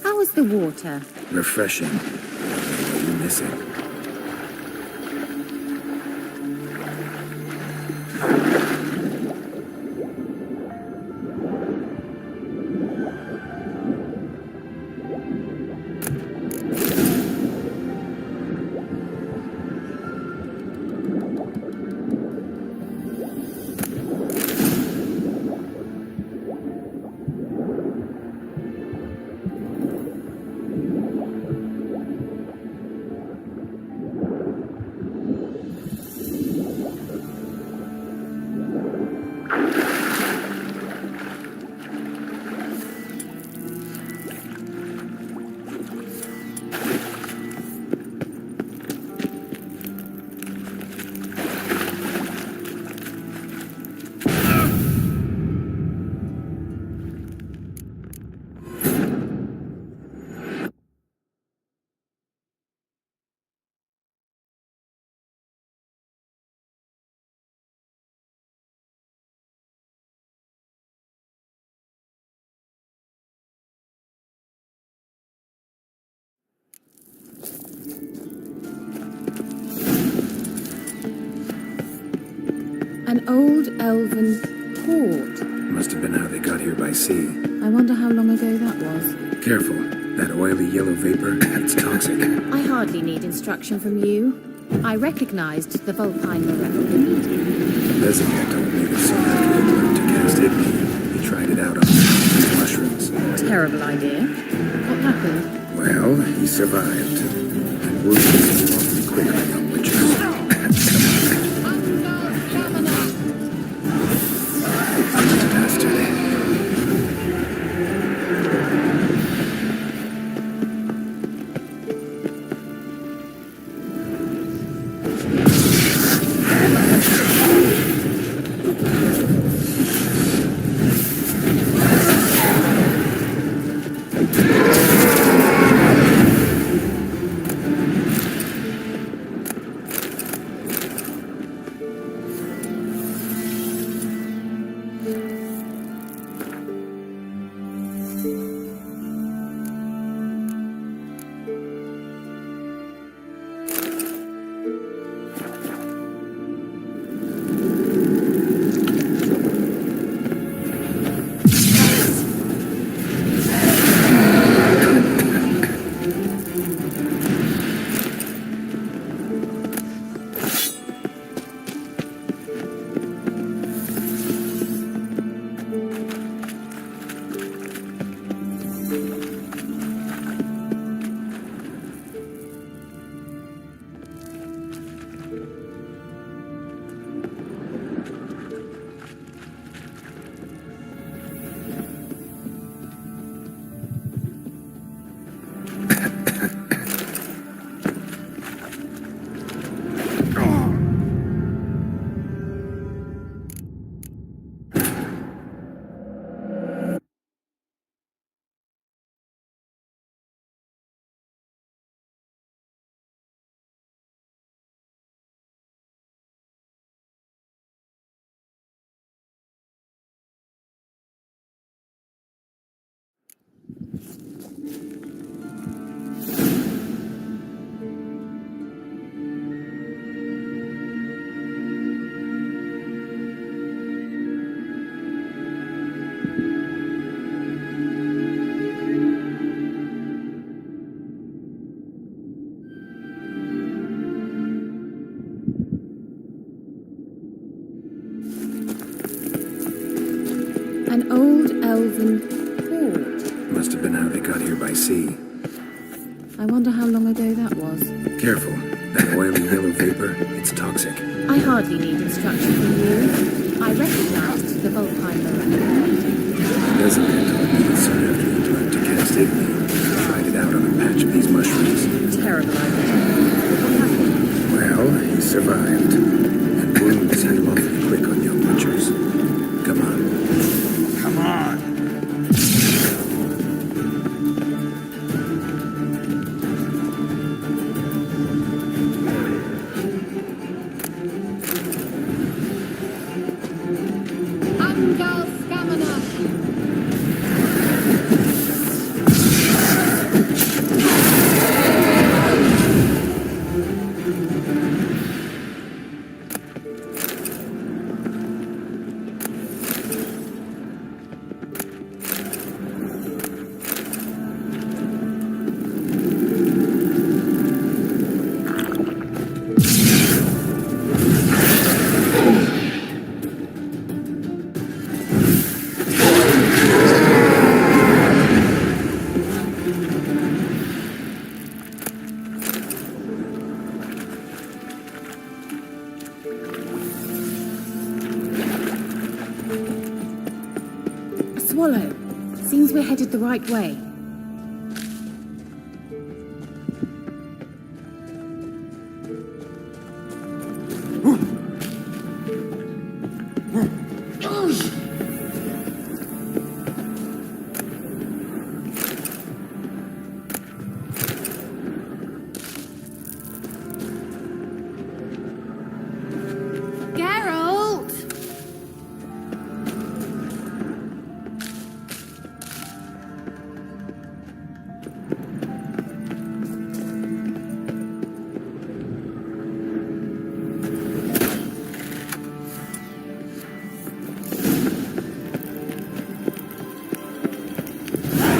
How's the water? Refreshing. What are you missing? An old elven port. Must have been how they got here by sea. I wonder how long ago that was. Careful. That oily yellow vapor, it's toxic. I hardly need instruction from you. I recognized the Vulpine Morel. Vesemir told me that soon after he learned to cast Igni, he tried it out on these mushrooms. Terrible idea. What happened? Well, he survived. And wounds came awfully quick on young witchers. Bastard. An old elven port. Must have been how they got here by sea. I wonder how long ago that was. Careful. That oily yellow vapor, it's toxic. I hardly need instruction from you. I recognized the Vulpine Morel. Vesemir told me that soon after he learned to cast Igni, he tried it out on a patch of these mushrooms. Terrible idea. What happened? Well, he survived. And wounds came awfully quick on young witchers. Come on. Come on. Angal Stamina. Swallow. Seems we're headed the right way. Geralt!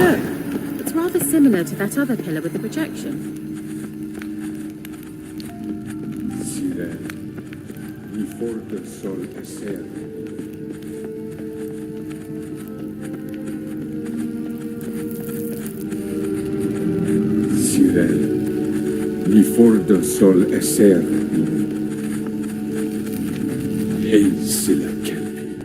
Look, it's rather similar to that other pillar with the projection. Sirel, mi forte sol esser. Sirel, mi forte sol esser. Hey, Silla Kelpie.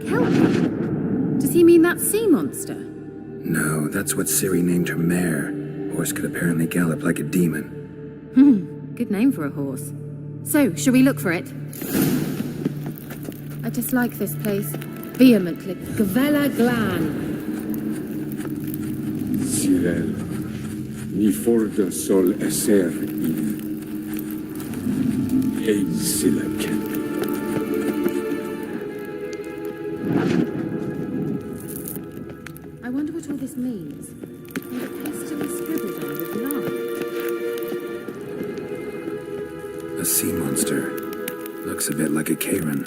Kelpie? Does he mean that sea monster? No, that's what Ciri named her mare. Horse could apparently gallop like a demon. Good name for a horse. So, shall we look for it? I dislike this place. Vehemently. Gavella Glan. Sirel, mi forte sol esser. Hey, Silla Kelpie. I wonder what all this means. And it hastily scribbled on with love. A sea monster. Looks a bit like a Karen.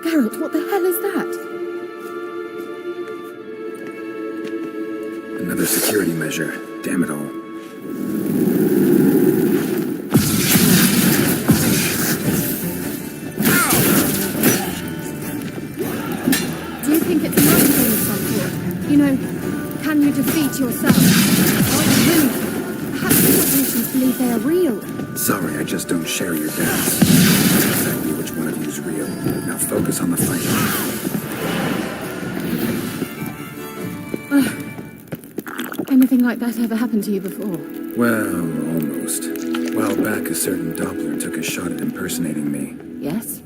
Geralt, what the hell is that? Another security measure. Damn it all. Do you think it's a mind game of some sort? You know, can you defeat yourself? Are you willing to? Perhaps the operations believe they are real. Sorry, I just don't share your doubts. Exactly which one of you's real. Now focus on the fight. Anything like that ever happened to you before? Well, almost. A while back, a certain Doppler took a shot at impersonating me. Yes.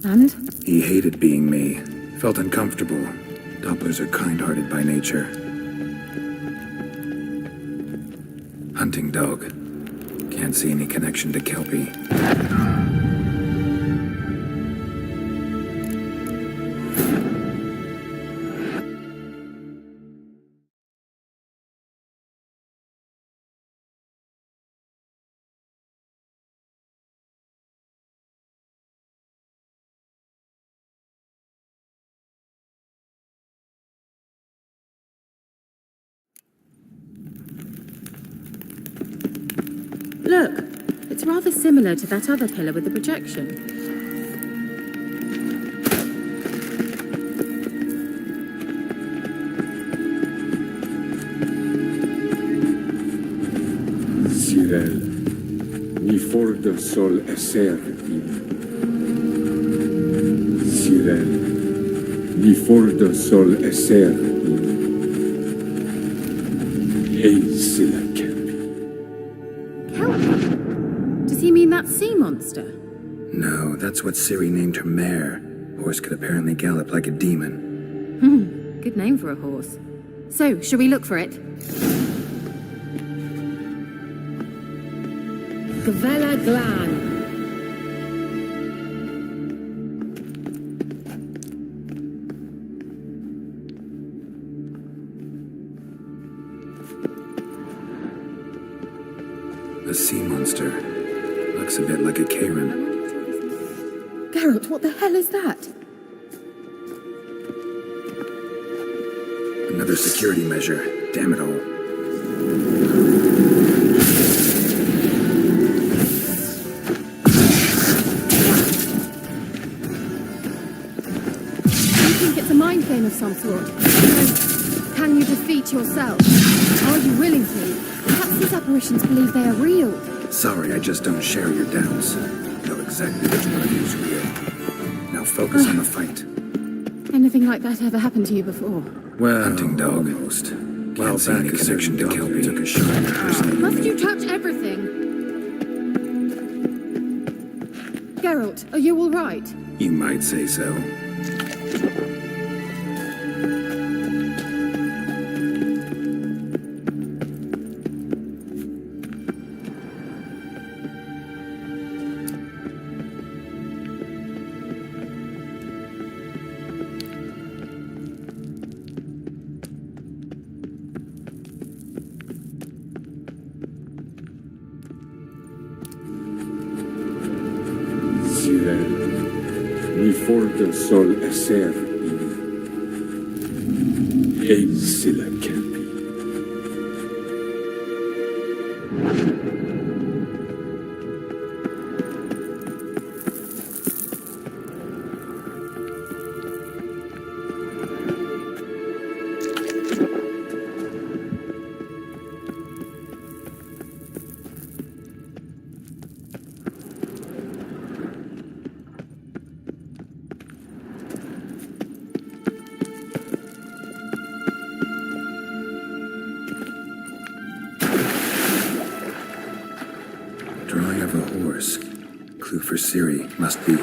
And? He hated being me. Felt uncomfortable. Dopplers are kind-hearted by nature. Hunting dog. Can't see any connection to Kelpie. Look, it's rather similar to that other pillar with the projection. Sirel, mi forte sol esser. Sirel, mi forte sol esser. Hey, Silla Kelpie. Kelpie? Does he mean that sea monster? No, that's what Ciri named her mare. Horse could apparently gallop like a demon. Good name for a horse. So, shall we look for it? Gavella Glan. A sea monster. Looks a bit like a Karen. Geralt, what the hell is that? Another security measure. Damn it all. Do you think it's a mind game of some sort? You know, can you defeat yourself? Are you willing to? Perhaps these apparitions believe they are real. Sorry, I just don't share your doubts. Know exactly which one of you's real. Now focus on the fight. Anything like that ever happened to you before? Well, hunting dog. Almost. Can't see any connection to Kelpie. Took a shot at impersonating Must me. you touch everything? Geralt, are you all right? You might say so. Nivel, ni forda sol eser ini. Ein sila Kelpie. Drawing of a horse. Clue for Ciri, must be.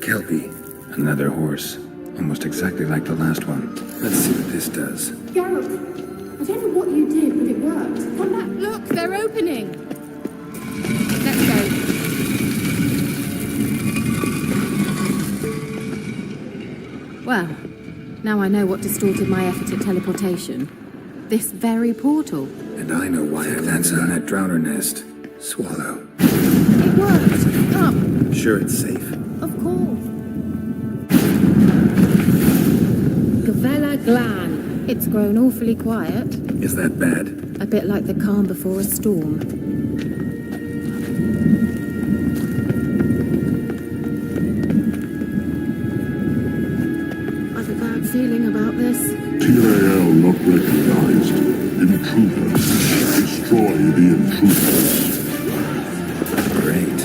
Kelpie. Another horse. Almost exactly like the last one. Let's see what this does. Geralt, I don't know what you did, but it worked. Come back. Look, they're opening. Let's go. Well, now I know what distorted my effort at teleportation. This very portal. And I know why I landed on that drowner nest. Swallow. It worked. Come. Sure it's safe. Of course. Gavella Glan. It's grown awfully quiet. Is that bad? A bit like the calm before a storm. I've a bad feeling about this. TAL not recognized. Intruders. Destroy the intruders. Great.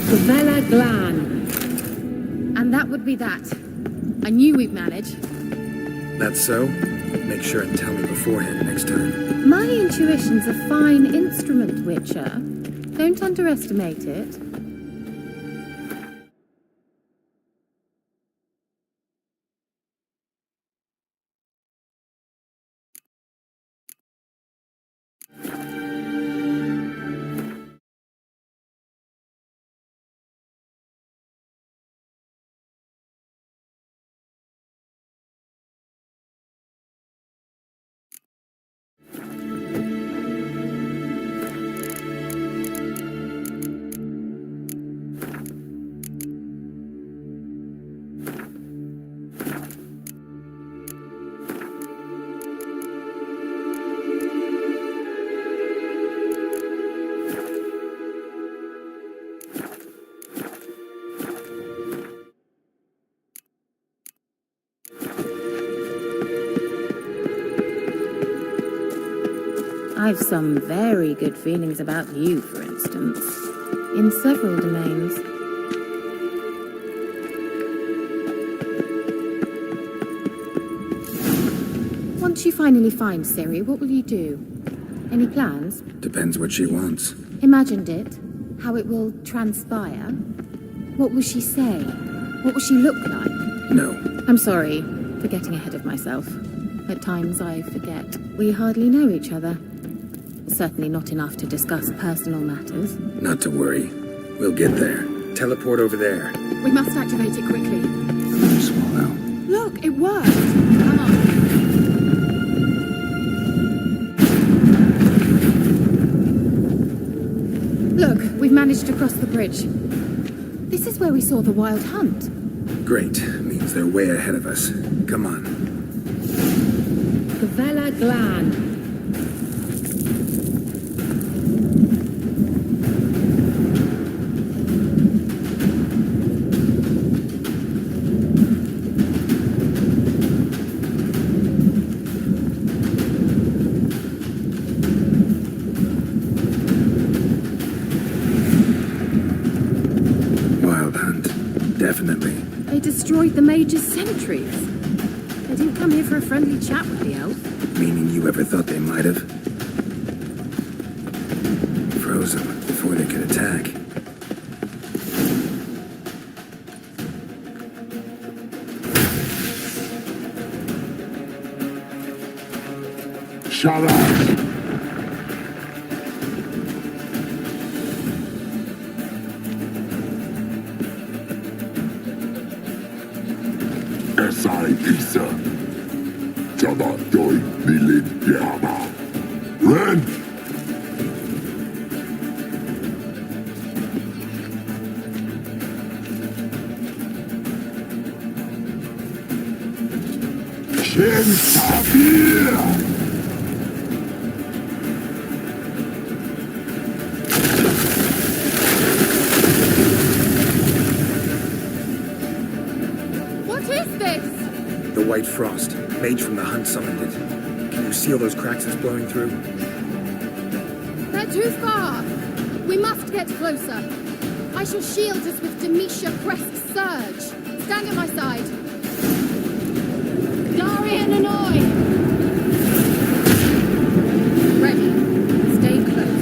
Gavella Glan. And that would be that. I knew we'd manage. That's so? Make sure and tell me beforehand next time. My intuition's a fine instrument, Witcher. Don't underestimate it. I've some very good feelings about you, for instance. In several domains. Once you finally find Ciri, what will you do? Any plans? Depends what she wants. Imagined it? How it will transpire? What will she say? What will she look like? No. I'm sorry for getting ahead of myself. At times I forget. We hardly know each other. Certainly not enough to discuss personal matters. Not to worry. We'll get there. Teleport over there. We must activate it quickly. Swallow. Look, it worked! Come on. Look, we've managed to cross the bridge. This is where we saw the wild hunt. Great. Means they're way ahead of us. Come on. Gavella Glan. indefinitely. They destroyed the Major's sentries. They didn't come here for a friendly chat with the elf. Meaning you ever thought they might have? Froze them before they could attack. Shut up! Esai Pisa. Jabba doi milin yama. Ren! Shin Tabir! White frost. Mage from the hunt summoned it. Can you see all those cracks it's blowing through? They're too far. We must get closer. I shall shield us with Demetia Crest's surge. Stand at my side. Darian and I. Ready. Stay close.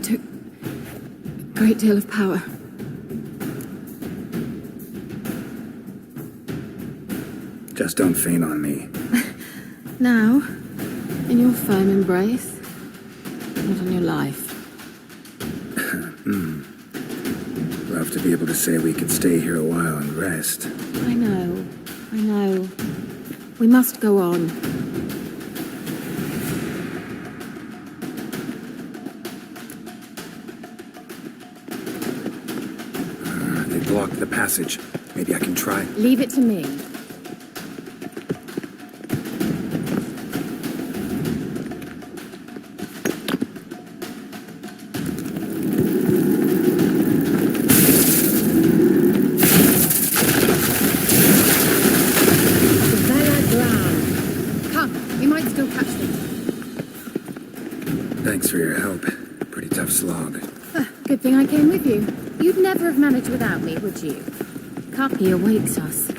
took a great deal of power. Just don't faint on me. Now, in your firm embrace, not in your life. Rough to be able to say we could stay here a while and rest. I know. We must go on. They blocked the passage. Maybe I can try. Leave it to me. Thanks for your help. Pretty tough slog. Good thing I came with you. You'd never have managed without me, would you? Kapi awaits us.